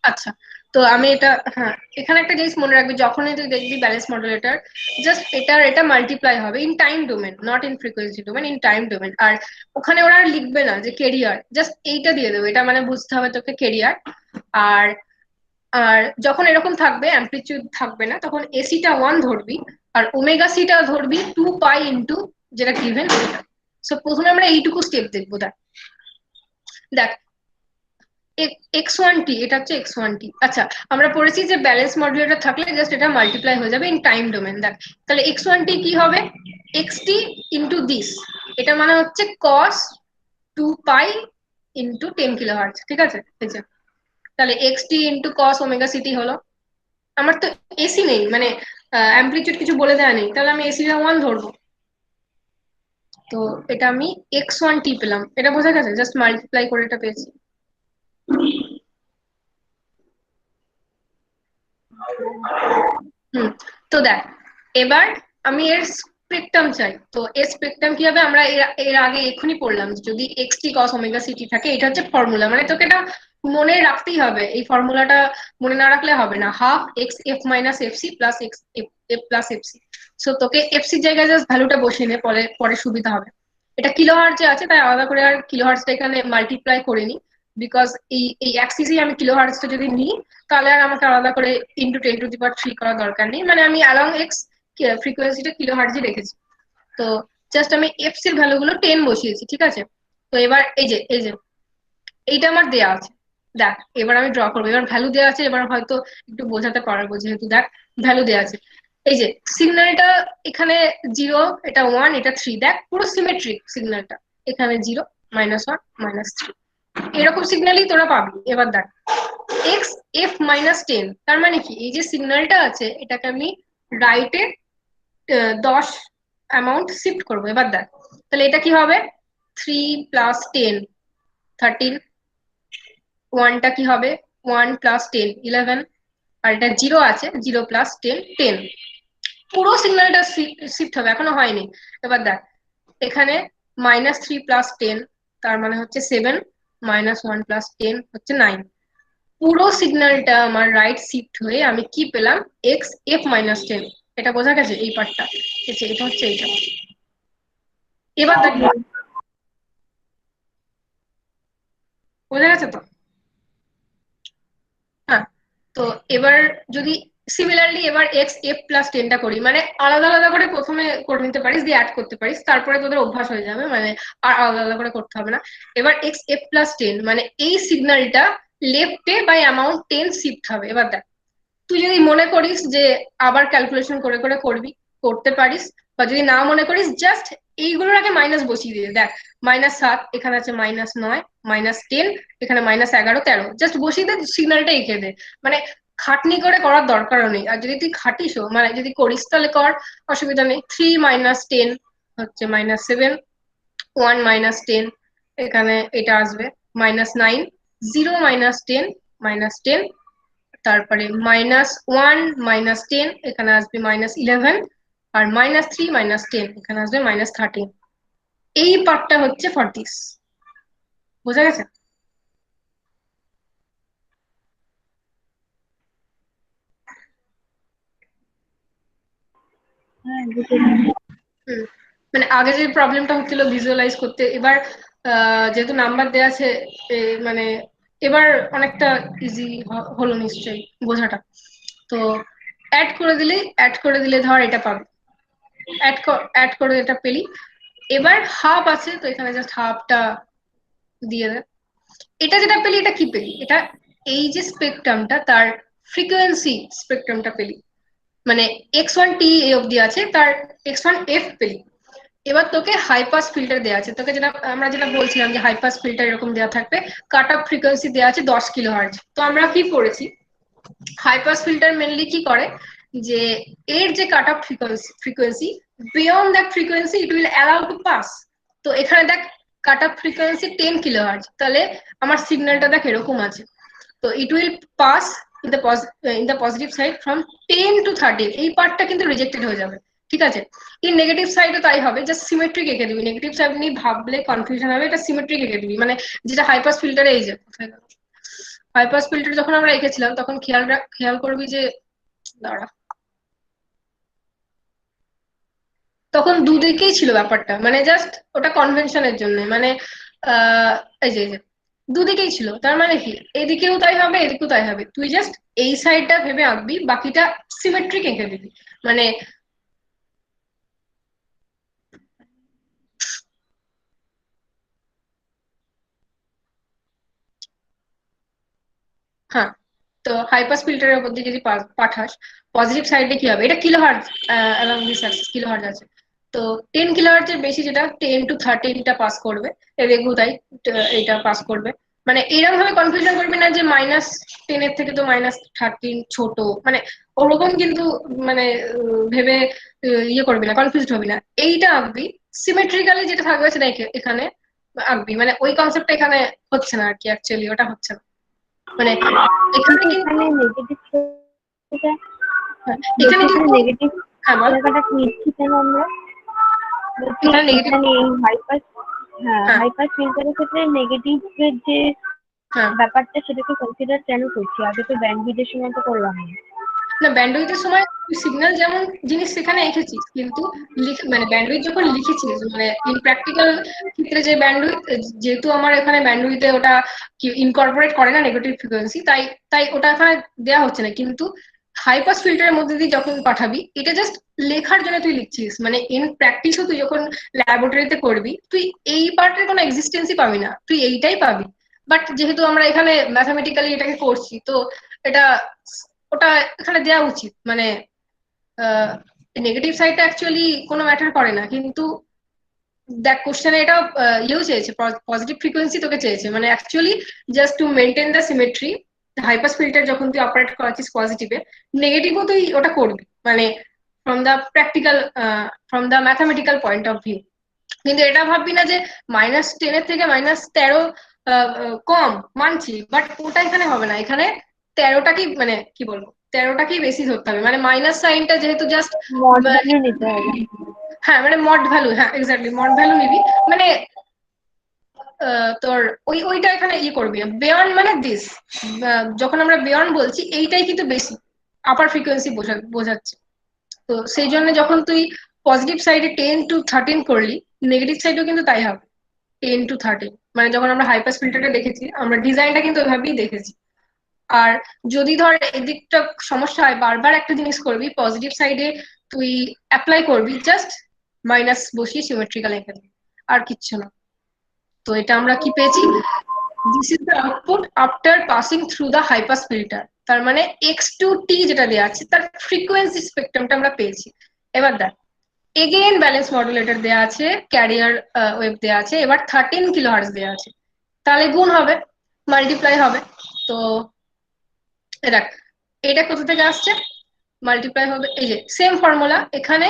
আচ্ছা, তো আমি এটা, হ্যাঁ এখানে একটা জিনিস মনে রাখবি, যখনই তুই দেখবি ব্যালেন্স মডুলেটর, জাস্ট এটা মাল্টিপ্লাই হবে in time domain, not in frequency domain, in time domain. আর ওখানে ওরা আর লিখবে না যে কেরিয়ার, জাস্ট এইটা দিয়ে দেবে, এটা মানে বুঝতে হবে তোকে কেরিয়ার। আর আর যখন এরকম থাকবে অ্যাম্পলিটিউড থাকবে না, তখন এসিটা 1 ধরবি, আর ওমেগা সিটা ধরবি 2 পাই ইন্টু যেটা গিভেন ওইটা। সো প্রথমে আমরা এইটুকু স্টেপ দেখবো। দেখ দেখ x1t, এটা হচ্ছে x1t। আচ্ছা, আমরা পড়েছি যে ব্যালেন্স মডুলেটর থাকলে জাস্ট এটা মাল্টিপ্লাই হয়ে যাবে ইন টাইম ডোমেন। দেখ তাহলে x1t কি হবে, xt ইন্টু দিস, এটা মানে হচ্ছে cos 2 পাই ইন্টু 10 কিলোহার্টজ, ঠিক আছে? এই যে তাহলে xt into cos omega city হলো। আমার তো এসি নেই, মানে অ্যাম্পলিটিউড কিছু বলে দেওয়া নেই, তাহলে আমি এসিটা 1 ধরবো। তো এটা আমি x1t পেলাম, এটা বোঝা গেছে? জাস্ট মাল্টিপ্লাই করে এটা পেয়েছি। তো দেখ এবার আমি এর স্পেকট্রাম চাই। তো এর স্পেকট্রাম কি হবে, আমরা এর আগে এক্ষুনি পড়লাম, যদি xt cos ওমেগা সিটি থাকে, এটা হচ্ছে ফর্মুলা, মানে তোকে এটা মনে রাখতেই হবে, এই ফর্মুলাটা মনে না রাখলে হবে না। Half x F minus F c plus x F plus F C. So তোকে এফ সির জায়গায় জাস্ট ভ্যালুটা বসিয়ে নে, পরে পরে সুবিধা হবে। এটা কিলোহার্টজে আছে, তাই আলাদা করে আর কিলোহার্টজটা এখানে মাল্টিপ্লাই করিনি, বিকজ এই অ্যাক্সিসেই আমি কিলোহার্টজটা যদি নিই, তাহলে আর আমাকে আলাদা করে ইন্টু 10⁻³ করার দরকার নেই, মানে আমি অ্যালং এক্স ফ্রিকোয়েন্সিটা কিলোহার্টজে রেখেছি। তো জাস্ট আমি এফ সির ভ্যালুগুলো 10 বসিয়েছি, ঠিক আছে? তো এবার এই যে এইটা আমার দেয়া আছে। দেখ এবার আমি ড্র করবো, এবার ভ্যালু দেওয়া আছে, এবার হয়তো একটু বোঝাতে পারবো, যেহেতু দেখ ভ্যালু দেওয়া আছে। এই যে সিগন্যালটা এখানে 0, এটা 1, এটা 3, দেখ পুরো সিমেট্রিক সিগন্যালটা, এখানে 0, -1, -3, এরকম সিগন্যালই তোরা পাবি। এবার দেখ এক্স এফ -10, তার মানে কি, এই যে সিগন্যালটা আছে এটাকে আমি রাইটে 10 অ্যামাউন্ট শিফট করবো। এবার দেখ তাহলে এটা কি হবে, 3 + 10 13, 1টা কি হবে, 1 + 10 11, আর এটা 0 আছে, 0 + 10 10, পুরো সিগন্যালটা শিফট হবে, এখনো হয়নি। এবার দেখ এখানে -3 + 10, তার মানে হচ্ছে 7, -1 + 10 হচ্ছে 9, পুরো সিগন্যালটা আমার রাইট শিফট হয়ে আমি কি পেলাম, এক্স এফ -10। এটা বোঝা গেছে এই পার্টটা? এটা হচ্ছে এইটা। এবার দেখ বোঝা গেছে তো? হ্যাঁ। তো এবার যদি সিমিলারলি এবার এক্স এফ +10টা করি, মানে আলাদা আলাদা করে প্রথমে করে নিতে পারিস, দিয়ে অ্যাড করতে পারিস, তারপরে তোদের অভ্যাস হয়ে যাবে, মানে আর আলাদা আলাদা করে করতে হবে না। এবার এক্স এফ +10, মানে এই সিগন্যালটা লেফটে বাই অ্যামাউন্ট 10 শিফট হবে। এবার দেখ তুই যদি মনে করিস যে আবার ক্যালকুলেশন করে করে করতে পারিস, বা যদি না মনে করিস জাস্ট এইগুলোর আগে মাইনাস বসিয়ে দিয়ে, দেখ -7 এখানে আছে, -9 -10 এখানে -11 13, জাস্ট বসিয়ে দে, সিগন্যালটা এঁকে দে, মানে খাটনি করে করার দরকারও নেই। আর যদি তুই খাটিসও, মানে যদি করিস তাহলে কর, অসুবিধা নেই। 3 - 10 হচ্ছে -7, 1 - 10 এখানে এটা আসবে -9, 0 - 10 -10, তারপরে -1 -10 এখানে আসবে -11, আর -3 -10 এখানে আসবে -13। এই পার্টটা হচ্ছে ফর দিস, বোঝা গেছে? হ্যাঁ বুঝেছি। মানে আগে যে প্রবলেমটা হচ্ছিল ভিজুয়ালাইজ করতে, এবার যেহেতু নাম্বার দেওয়া আছে, মানে এবার অনেকটা ইজি হলো নিশ্চয়ই বোঝাটা। তো অ্যাড করে দিলে ধর এটা পাবে, অ্যাড করে এটা পেলি। এবার হাফ আছে, তো এখানে জাস্ট হাফটা দিয়ে দে। এটা যেটা পেলি, এটা কি পেলি, এটা এই যে স্পেকট্রামটা তার ফ্রিকোয়েন্সি স্পেকট্রামটা পেলি, মানে x1t এই অবধি আছে, তার x1f পেলি। এবার তোকে হাই পাস ফিল্টার দেওয়া আছে, তোকে যেটা বলছিলাম যে হাই পাস ফিল্টার এরকম দেওয়া থাকবে, কাট অফ ফ্রিকোয়েন্সি দেওয়া আছে 10 কিলোহার্টজ। তো আমরা কি করেছি, হাই পাস ফিল্টার মেনলি কি করে, যে এর যে cut off frequency, beyond that frequency it will allow to pass. তো এখানে দেখ কাট অফ ফ্রিকোয়েন্সি 10 কিলোহার্টজ, তাহলে আমার সিগন্যালটা দেখ এরকম আছে। তো it will pass in the positive side from 10 to 13, এই পার্টটা কিন্তু রিজেক্টেড হয়ে যাবে, ঠিক আছে? ইন নেগেটিভ সাইডে তাই হবে, জাস্ট সিমেট্রিক এঁকে দিবি, নেগেটিভ সাইড নিয়ে ভাবলে কনফিউশন হবে, এটা সিমেট্রিক এঁকে দিবি, মানে যেটা হাই পাস ফিল্টারে এই যে হাই পাস ফিল্টার যখন আমরা এঁকেছিলাম তখন খেয়াল করবি যে দাঁড়া, তখন দুদিকেই ছিল ব্যাপারটা, মানে জাস্ট ওটা কনভেনশনের জন্য, মানে এই যে দুদিকেই ছিল। তার মানে কি এদিকেও তাই হবে এদিকেও তাই হবে, তুই জাস্ট এই সাইডটা ভেবে আঁকবি, বাকিটা সিমেট্রিক এঁকে দিবি। মানে হ্যাঁ, তো হাই পাস ফিল্টারের উপর দিয়ে যদি পাঠাস, পজিটিভ সাইডে কি হবে, এটা kilohertz along this Axis kilohertz আছে। তো 10 কিলোহার্টজ এর বেশি যেটা 10 to 13টা পাস করবে, এদিকেও তাই এটা পাস করবে। মানে এরকম ভাবে কনফিউশন করবি না যে -10 এর থেকে তো -13 ছোট, মানে ওরকম কিন্তু মানে ভেবে ইয়ে করবি না, কনফিউজড হবি না, এইটা আঁকবি সিমেট্রিক্যালি যেটা থাকবে সেটা এখানে আঁকবি। মানে ওই কনসেপ্টটা এখানে হচ্ছে না আর কি, অ্যাকচুয়ালি ওটা হচ্ছে না। মানে এখানে কিন্তু কিন্তু এখানে নেগেটিভ এখানে কিন্তু নেগেটিভ হ্যাঁ বল, জায়গাটা নিচ্ছি কেন আমরা? বলছি এখানে নেগেটিভ এখানে এই হাইপাস, হ্যাঁ হ্যাঁ হাইপাস ফিল্টারের ক্ষেত্রে নেগেটিভ এর যে হ্যাঁ ব্যাপারটা সেটাকে কনসিডার কেন করছি? আগে তো ব্যান্ডউইথের সময় তো করলাম না। না, ব্যান্ডউইথের সময় তুই সিগন্যাল যেমন জিনিস সেখানে এঁকেছিস, কিন্তু মানে ব্যান্ডউইথ যখন লিখেছিস, মানে ইন প্র্যাকটিক্যাল ক্ষেত্রে যে ব্যান্ডউইথ, যেহেতু আমার এখানে ব্যান্ডউইথে ওটা কি ইনকর্পোরেট করে না নেগেটিভ ফ্রিকোয়েন্সি, তাই তাই ওটা এখানে দেওয়া হচ্ছে না। কিন্তু হাই পাস ফিল্টারের মধ্যে দিয়ে যখন পাঠাবি, এটা জাস্ট লেখার জন্য তুই লিখছিস, মানে ইন প্র্যাকটিসও তুই যখন ল্যাবরেটরিতে করবি, তুই এই পার্টের কোনো এক্সিস্টেন্সই পাবি না, তুই এইটাই পাবি। বাট যেহেতু আমরা এখানে ম্যাথামেটিক্যালি এটাকে করছি, তো এটা ওটা এখানে দেওয়া উচিত। মানে নেগেটিভ সাইডটা অ্যাকচুয়ালি কোনো ম্যাটার করে না, কিন্তু দেখ কোশ্চেনে এটা ইয়েও চেয়েছে, পজিটিভ ফ্রিকোয়েন্সি তোকে চেয়েছে, মানে actually just to maintain the symmetry, high pass filter যখন তুই অপারেট করাচ্ছিস পজিটিভে, নেগেটিভও তুই ওটা করবি, মানে from the practical, from the mathematical point of view. কিন্তু এটা ভাববি না যে -10 এর থেকে -13 কম, মানছি, বাট ওটা এখানে হবে না। এখানে 13টাকেই মানে কি বলবো 13টাকেই বেশি ধরতে হবে, মানে মাইনাস সাইনটা যেহেতু জাস্ট মড ভ্যালু নিতে হবে। হ্যাঁ মানে মড ভ্যালু, হ্যাঁ এক্স্যাক্টলি মড ভ্যালু নিবি। মানে তোর ওইটা এখানে ইয়ে করবি না, বেয়ন্ড মানে দিস, যখন আমরা বেয়ন্ড বলছি এইটাই কিন্তু বেশি আপার ফ্রিকোয়েন্সি বোঝাচ্ছে। তো সেই জন্য যখন তুই পজিটিভ সাইডে 10 to 13 করলি, নেগেটিভ সাইডেও কিন্তু তাই হবে 10 to 13। মানে যখন আমরা হাইপাস ফিল্টারটা দেখেছি, আমরা ডিজাইনটা কিন্তু ওইভাবেই দেখেছি। আর যদি ধর এদিকটা সমস্যা হয়, বারবার একটা জিনিস করবি, পজিটিভ সাইডে তুই অ্যাপ্লাই করবি, জাস্ট মাইনাস বসিয়ে সিমেট্রিক্যাল এখানে, আর কিচ্ছু না। তো এটা আমরা কি পেয়েছি, this is the output after passing through the high pass filter. তার মানে x2t যেটা দেওয়া আছে তার ফ্রিকোয়েন্সি স্পেকট্রামটা আমরা পেয়েছি। এবার দেখ, এগেইন ব্যালেন্স মডুলেটর দেওয়া আছে, ক্যারিয়ার ওয়েভ দেওয়া আছে, এবার 13 কিলোহার্টজ দেওয়া আছে, তাহলে গুণ হবে, মাল্টিপ্লাই হবে। তো দেখ এটা কোথা থেকে আসছে, মাল্টিপ্লাই হবে, এই যে সেম ফর্মুলা এখানে,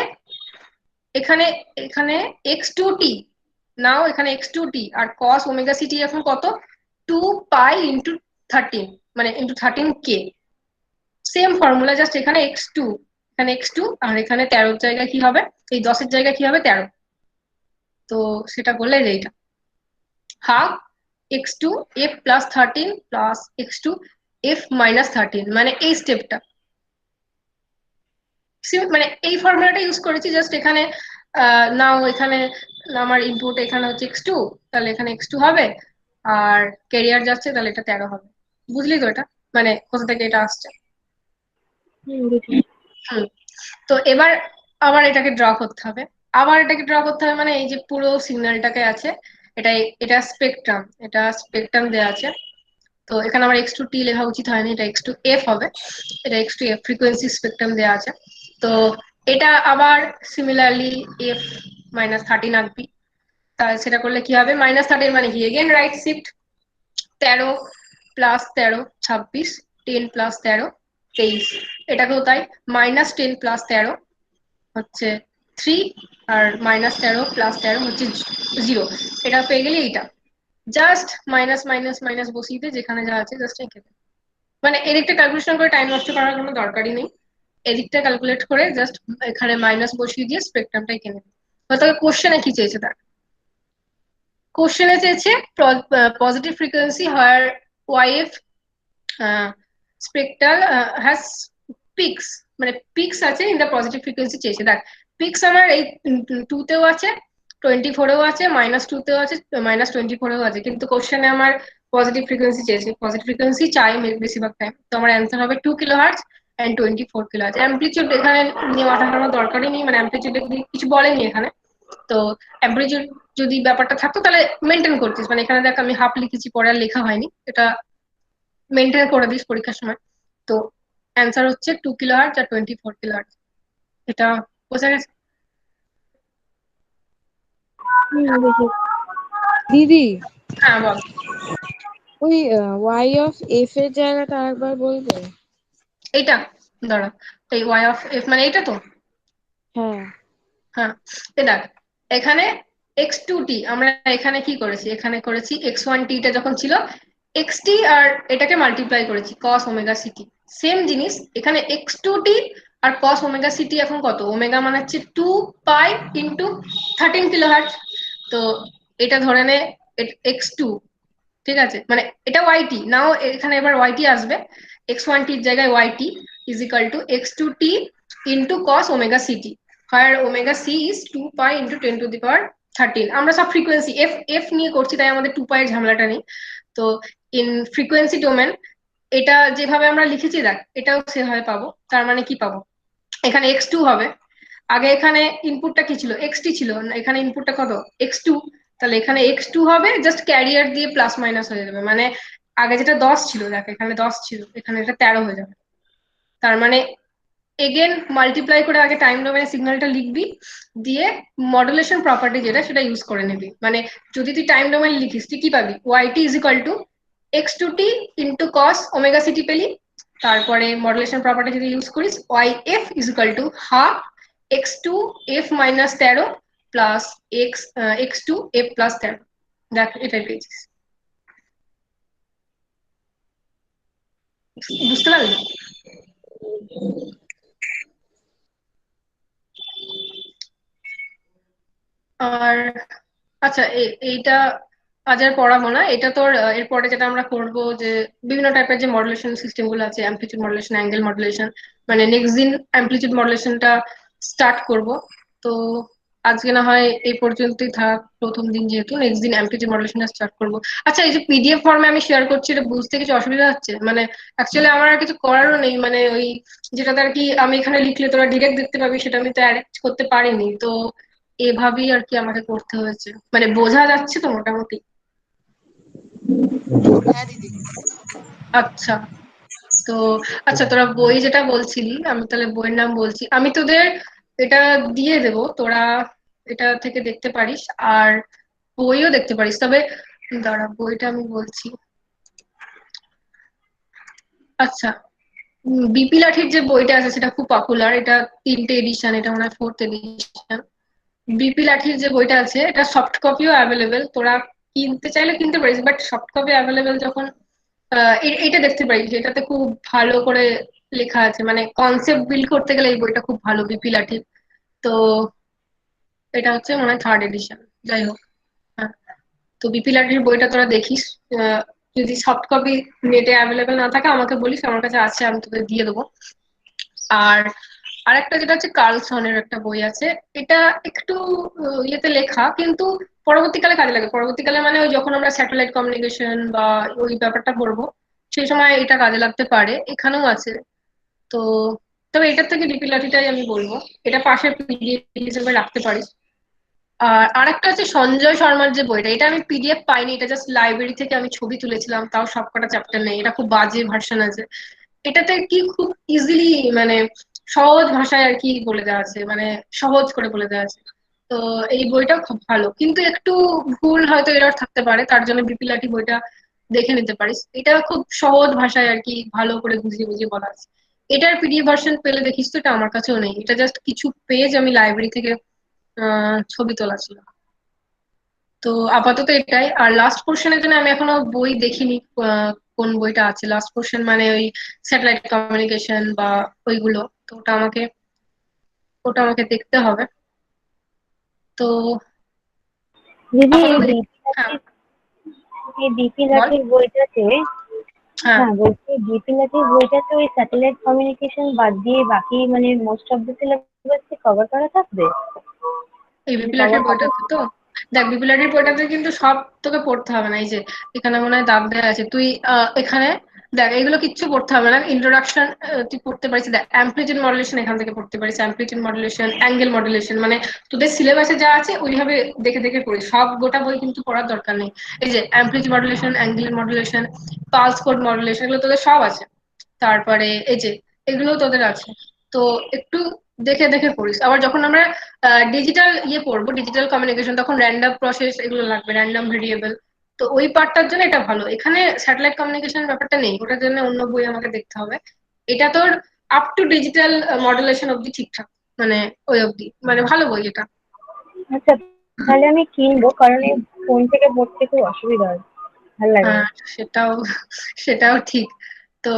এখানে এখানে x2t, নাও এখানে x2t আর cos ওমেগা ct এখন কত, 2 পাই × 13, মানে ×13k, সেম ফর্মুলা, জাস্ট এখানে x2, এখানে x2 আর এখানে 13 জায়গায় কি হবে, এই 10 জায়গায় কি হবে 13। তো সেটা করলে এইটা half x2 f + 13 + x2 f - 13, মানে এই স্টেপটা, মানে এই ফর্মুলাটা ইউজ করেছি জাস্ট এখানে। নাও এখানে আমার ইনপুট এখানে হচ্ছে x2, তাহলে এখানে x2 হবে, আর ক্যারিয়ার যাচ্ছে তাহলে এটা 13 হবে। বুঝলি তো এটা মানে কোথা থেকে এটা আসছে? বুঝলি। তো এবার আবার এটাকে ড্র করতে হবে, আবার এটাকে ড্র করতে হবে, মানে এই যে পুরো সিগন্যালটাকে আছে, এটা স্পেকট্রাম, এটা স্পেকট্রাম দেওয়া আছে। তো এখানে আমার x2t লেখা উচিত হয়নি, এটা x2f হবে, এটা x2f ফ্রিকোয়েন্সি স্পেকট্রাম দেওয়া আছে। তো এটা আবার সিমিলারলি f - 13 আঁকবি, তাহলে সেটা করলে কি হবে, -13 মানে কি, এগেন রাইট শিফট, 13 + 13 26, 10 + 13 23, এটাকেও তাই, -10 + 13 হচ্ছে 3, আর -13 + 13 হচ্ছে 0। এটা পেয়ে গেলে এইটা জাস্ট মাইনাস মাইনাস মাইনাস বসিয়ে দিয়ে যেখানে যা আছে জাস্ট এঁকে দে। মানে এদিকটা ক্যালকুলেশন করে টাইম নষ্ট করার কোনো দরকারই নেই, এদিকটা ক্যালকুলেট করে জাস্ট এখানে মাইনাস বসিয়ে দিয়ে স্পেকট্রামটা এঁকে নেবে। তবে কোশ্চেনে কি চেয়েছে, তার কোশ্চেনে চেয়েছে positive frequency where yf spectral has peaks, মানে পিকস আছে ইন দ্য পজিটিভ ফ্রিকোয়েন্সি চেয়েছে। দেখ পিকস আমার এই 2 তেও আছে, 24-এও আছে, -2 তেও আছে, -24-এও আছে, কিন্তু কোশ্চেনে আমার পজিটিভ ফ্রিকোয়েন্সি চেয়েছে, পজিটিভ ফ্রিকোয়েন্সি চাই বেশিরভাগ টাইম। তো আমার অ্যান্সার হবে 2 কিলোহার্টজ অ্যান্ড 24 কিলোহার্টজ। অ্যাম্পলিটিউড এখানে নিয়ে মাথা ঘামানোর দরকারই নেই, মানে অ্যাম্পলিটিউড কিছু বলেনি এখানে। তো অ্যাম্পলিটিউড যদি ব্যাপারটা থাকতো তাহলে মেনটেন করতিস, মানে এখানে দেখ আমি হাফ লিখেছি, পরে আর লেখা হয়নি, এটা মেনটেন করে দিস পরীক্ষার সময়। তো অ্যান্সার হচ্ছে 2 কিলোহার্টজ আর 24 কিলোহার্টজ। এটা বোঝা গেছে? বুঝেছি। দিদি, হ্যাঁ বল। ওই ওয়াই অফ এফ এর জায়গাটা আরেকবার বলবে? এইটা দাঁড়া, এই ওয়াই অফ এফ মানে এইটা তো। হ্যাঁ। হ্যাঁ, দেখ এখানে x2t আমরা এখানে কি করেছি, এখানে করেছি x1t টা যখন ছিল xt আর এটাকে মাল্টিপ্লাই করেছি cos ওমেগা ct। সেম জিনিস এখানে x2t আর cos ওমেগা ct এখন কত, ওমেগা মানে হচ্ছে 2 পাই ইন্টু 13 কিলোহার্টজ। তো এটা ধরে নে x2, ঠিক আছে, মানে এটা yt নাও, এখানে এবার yt আসবে, x1t এর জায়গায় yt is equal to x2t into cos omega ct, where omega c is 2 pi into 10 to the power 13। আমরা সব ফ্রিকোয়েন্সি এফ এফ নিয়ে করছি, তাই আমাদের 2 পাই এর ঝামেলাটা নেই। তো ইন ফ্রিকোয়েন্সি ডোমেন এটা যেভাবে আমরা লিখেছি দেখ, এটাও সেভাবে পাবো। তার মানে কি পাবো, এখানে x2 হবে, আগে এখানে ইনপুটটা কি ছিল, xt ছিল, এখানে ইনপুটটা কত, x2, তাহলে এখানে x2 হবে, জাস্ট ক্যারিয়ার দিয়ে প্লাস মাইনাস হয়ে যাবে, মানে আগে যেটা 10 ছিল দেখ, এখানে 10 ছিল, এখানে এটা 13 হয়ে যাবে। তার মানে এগেন মাল্টিপ্লাই করে আগে টাইম ডোমেনে সিগন্যালটা লিখবি, দিয়ে মডুলেশন প্রপার্টি যেটা সেটা ইউজ করে নিবি। মানে যদি তুই টাইম ডোমেন লিখিস তুই কি পাবি, yt is equal to x2t into cos omega ct পেলি, তারপরে মডুলেশন প্রপার্টি যদি ইউজ করিস yf is equal to half x2 f minus 13 plus x2 f plus 13। দেখ এটাই পেয়েছিস, বুঝতে পারলি? আর আচ্ছা, এইটা আজ আর পড়াবো না, এটা তোর এরপরে যেটা আমরা করব যে বিভিন্ন টাইপের যে মডুলেশন সিস্টেম গুলো আছে, অ্যামপ্লিটিউড মডুলেশন, অ্যাঙ্গেল মডুলেশন, মানে নেক্সট দিন অ্যামপ্লিটিউড মডুলেশনটা স্টার্ট করব। তো আজকে না হয় এই পর্যন্তই থাক, প্রথম দিন যেহেতু, নেক্সট দিন অ্যামপ্লিটিউড মডুলেশনটা স্টার্ট করব। আচ্ছা, এই যে পিডিএফ ফর্মে আমি শেয়ার করছি, এটা বুঝতে কিছু অসুবিধা হচ্ছে? মানে অ্যাকচুয়ালি আমার আর কিছু করারও নেই, মানে ওই যেটাতে আর কি আমি এখানে লিখলে তোরা ডিরেক্ট দেখতে পাবি, সেটা আমি তো অ্যারেঞ্জ করতে পারিনি, তো এভাবেই আর কি আমাকে করতে হয়েছে। মানে বোঝা যাচ্ছে তো মোটামুটি? হ্যাঁ দিদি। আচ্ছা, তো আচ্ছা তোরা বই যেটা বলছিলি, আমি তাহলে বইয়ের নাম বলছি, আমি তোদের এটা দিয়ে দেবো, তোরা এটা থেকে দেখতে পারিস, আর বইও দেখতে পারিস। তবে দাঁড়া, বইটা আমি বলছি। আচ্ছা, বিপি লাঠির যে বইটা আছে সেটা খুব পপুলার, এটা 3টে এডিশন, এটা মনে হয় 4th এডিশন। বিপি লাঠির যে বইটা আছে এটা সফট কপিও অ্যাভেলেবেল, তোরা কিনতে চাইলে কিনতে পারিস, বাট সফট কপি অ্যাভেলেবেল যখন এটা দেখতে পারিস, এটাতে খুব ভালো করে লেখা আছে, মানে কনসেপ্ট বিল্ড করতে গেলে এই বইটা খুব ভালো, বিপি লাঠির। তো এটা হচ্ছে মনে হয় 3rd এডিশন, যাই হোক। হ্যাঁ, তো বিপি লাঠির বইটা তোরা দেখিস। আহ, যদি সফট কপি নেটে অ্যাভেলেবেল না থাকে আমাকে বলিস, আমার কাছে আছে, আমি তোদের দিয়ে দেবো। আর আরেকটা যেটা হচ্ছে কার্লসনের একটা বই আছে, এটা একটু ইয়েতে লেখা, কিন্তু পরবর্তীকালে কাজে লাগে, পরবর্তীকালে মানে ওই যখন আমরা স্যাটেলাইট কমিউনিকেশন বা ওই ব্যাপারটা পড়বো সেই সময় এটা কাজে লাগতে পারে, এখানেও আছে। তো তবে এটার থেকে ডিপি লাঠিটাই আমি বলবো, এটা পাশে পিডিএফ হিসেবে রাখতে পারিস। আর আরেকটা আছে সঞ্জয় শর্মার যে বইটা, এটা আমি পিডিএফ পাইনি, এটা জাস্ট লাইব্রেরি থেকে আমি ছবি তুলেছিলাম, তাও সবকটা চ্যাপ্টার নেই, এটা খুব বাজে ভার্সন আছে। এটাতে কি খুব ইজিলি, মানে সহজ ভাষায় আর কি বলে দেওয়া আছে, মানে সহজ করে বলে দেওয়া আছে। তো এই বইটা খুব ভালো, কিন্তু একটু ভুল হয়তো এরর থাকতে পারে, তার জন্য বিপি লাঠি বইটা দেখে নিতে পারিস, এটা খুব সহজ ভাষায় আর কি ভালো করে বুঝিয়ে বুঝিয়ে বলা আছে। এটার পিডিএফ ভার্সন পেলে দেখিস তো, এটা আমার কাছেও নেই, এটা জাস্ট কিছু পেজ আমি লাইব্রেরি থেকে ছবি তোলা ছিল। তো আপাতত এটাই। আর লাস্ট পোর্শনের জন্য আমি এখনো বই দেখিনি, কোন বইটা আছে লাস্ট পোর্শন, মানে ওই স্যাটেলাইট কমিউনিকেশন বা ওইগুলো, তো ওটা আমাকে দেখতে হবে। তো দিদি আপাতত হ্যাঁ এই বিপি বল। লাঠির বইটাতে হ্যাঁ, হ্যাঁ বলছি বিপিলাটিভ বইটাতে ওই স্যাটেলাইট কমিউনিকেশন বাদ দিয়ে বাকি মানে মোস্ট অফ দ্য সিলেবাস কি কভার করা থাকবে? এই মানে বিপিলাটের কভার হবে? বইটাতে তো দেখ, বিপিলাটের বইটাতে কিন্তু সব তোকে পড়তে হবে না। এই যে এখানে মনে হয় দাগ দেওয়া আছে, তুই এখানে দেখ, এগুলো কিচ্ছু পড়তে হবে না। ইন্ট্রোডাকশন তুই পড়তে পারিস, দেখ অ্যাম্প্লিটিউড মডুলেশন এখান থেকে পড়তে পারিস, অ্যাম্প্লিটিউড মডুলেশন, অ্যাঙ্গেল মডুলেশন, মানে তোদের সিলেবাসে যা আছে ওইভাবে দেখে দেখে পড়িস, সব গোটা বই কিন্তু পড়ার দরকার নেই। এই যে amplitude modulation, angle modulation, pulse code modulation, এগুলো তোদের সব আছে। তারপরে এই যে এগুলো তোদের আছে। তো একটু দেখে দেখে পড়িস। আবার যখন আমরা ডিজিটাল পড়বো, ডিজিটাল কমিউনিকেশন, তখন র্যান্ডম প্রসেস এগুলো লাগবে, র্যান্ডম ভেরিয়েবল। তো ওই পার্টটার জন্য এটা ভালো। এখানে স্যাটেলাইট কমিউনিকেশন ব্যাপারটা নেই, ওটার জন্য অন্য বই আমাকে দেখতে হবে। এটা তোর আপ টু ডিজিটাল মডুলেশন অব্দি ঠিকঠাক, মানে ওই অব্দি, মানে ভালো বই এটা। আচ্ছা, তাহলে আমি কিনবো, কারণ এই ফোন থেকে পড়তে খুব অসুবিধা হয়, ভালো লাগে না। হ্যাঁ, সেটাও সেটাও ঠিক। তো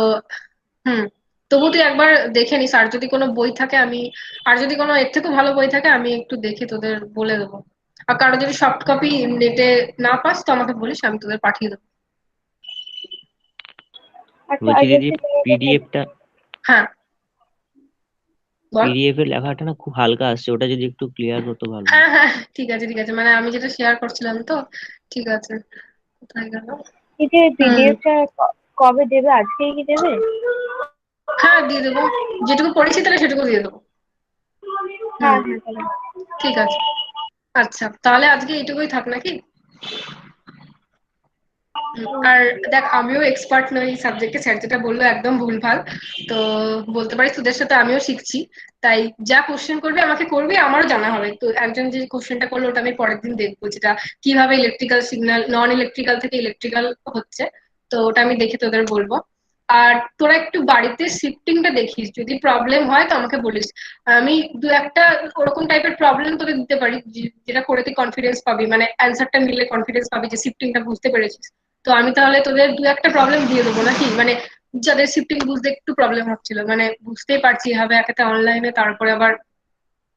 হুম, তবু তুই একবার দেখে নিস, আর যদি কোনো বই থাকে আমি, আর যদি কোনো এর থেকে ভালো বই থাকে আমি একটু দেখে তোদের বলে দেবো। আর কারো যদি সফট কপি নেটে না পাস তো আমাকে বলিস, আমি তোদের পাঠিয়ে দেবো। আচ্ছা, বলছি আর দিদি, বলছি তোমাদের পিডিএফটা হ্যাঁ, বল। পিডিএফ এর লেখাটা না খুব হালকা আসছে, ওটা যদি একটু ক্লিয়ার হতো ভালো হতো। হ্যাঁ হ্যাঁ, ঠিক আছে ঠিক আছে, মানে আমি যেটা শেয়ার করছিলাম তো, ঠিক আছে। কোথায় গেল? এই যে হুম, পিডিএফটা কবে দেবে? আজকেই কি দেবে? হ্যাঁ দিয়ে দেবো, যেটুকু পড়েছি তাহলে সেটুকু দিয়ে দেবো। হুম, হ্যাঁ হ্যাঁ, তাহলে ঠিক আছে। আচ্ছা, তাহলে আজকে এইটুকুই থাক নাকি? আর দেখ, আমিও এক্সপার্ট নই সাবজেক্টে, স্যার যেটা বললো একদম ভুলভাল। তো বলতে পারিস তোদের সাথে আমিও শিখছি। তাই যা কোশ্চেন করবে আমাকে করবি, আমারও জানা হবে। তো একজন যে কোশ্চেনটা করলো ওটা আমি পরের দিন দেখবো, যেটা কিভাবে ইলেকট্রিক্যাল সিগন্যাল নন ইলেকট্রিক্যাল থেকে ইলেকট্রিক্যাল হচ্ছে। তো ওটা আমি দেখে তোদের বলবো। আর তোরা একটু বাড়িতে শিফটিংটা দেখিস, যদি প্রবলেম হয় তো আমাকে বলিস। আমি দু একটা ওরকম টাইপের প্রবলেম তোকে দিতে পারি, যেটা করে তুই কনফিডেন্স পাবি, মানে অ্যান্সারটা মিললে কনফিডেন্স পাবি যে শিফটিংটা বুঝতে পেরেছিস। তো আমি তাহলে তোদের দু একটা প্রবলেম দিয়ে দেবো নাকি, মানে যাদের শিফটিং বুঝতে একটু প্রবলেম হচ্ছিল, মানে বুঝতেই পারছি এভাবে একাতে অনলাইনে, তারপরে আবার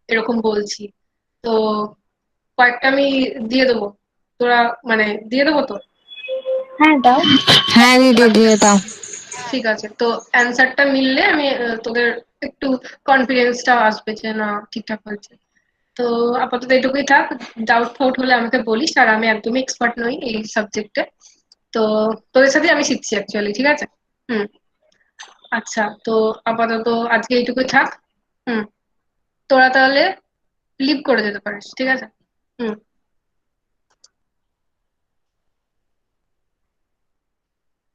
এরকম বলছি। তো কয়েকটা আমি দিয়ে দেবো, তোরা মানে দিয়ে দেবো তো। হ্যাঁ দাও। হ্যাঁ দিদি, দিয়ে দাও। ঠিক আছে, তো অ্যান্সারটা মিললে আমি তোদের একটু কনফিডেন্সটা আসবে যে না ঠিকঠাক হয়েছে। তো আপাতত এটুকুই থাক। ডাউট ফাউট হলে আমাকে বলিস, আর আমি একদমই এক্সপার্ট নই এই সাবজেক্টে। তো তোদের সাথে আমি শিখছি অ্যাকচুয়ালি, ঠিক আছে। হুম, আচ্ছা, তো আপাতত আজকে এইটুকুই থাক। হুম, তোরা তাহলে লিভ করে যেতে পারিস, ঠিক আছে। হুম।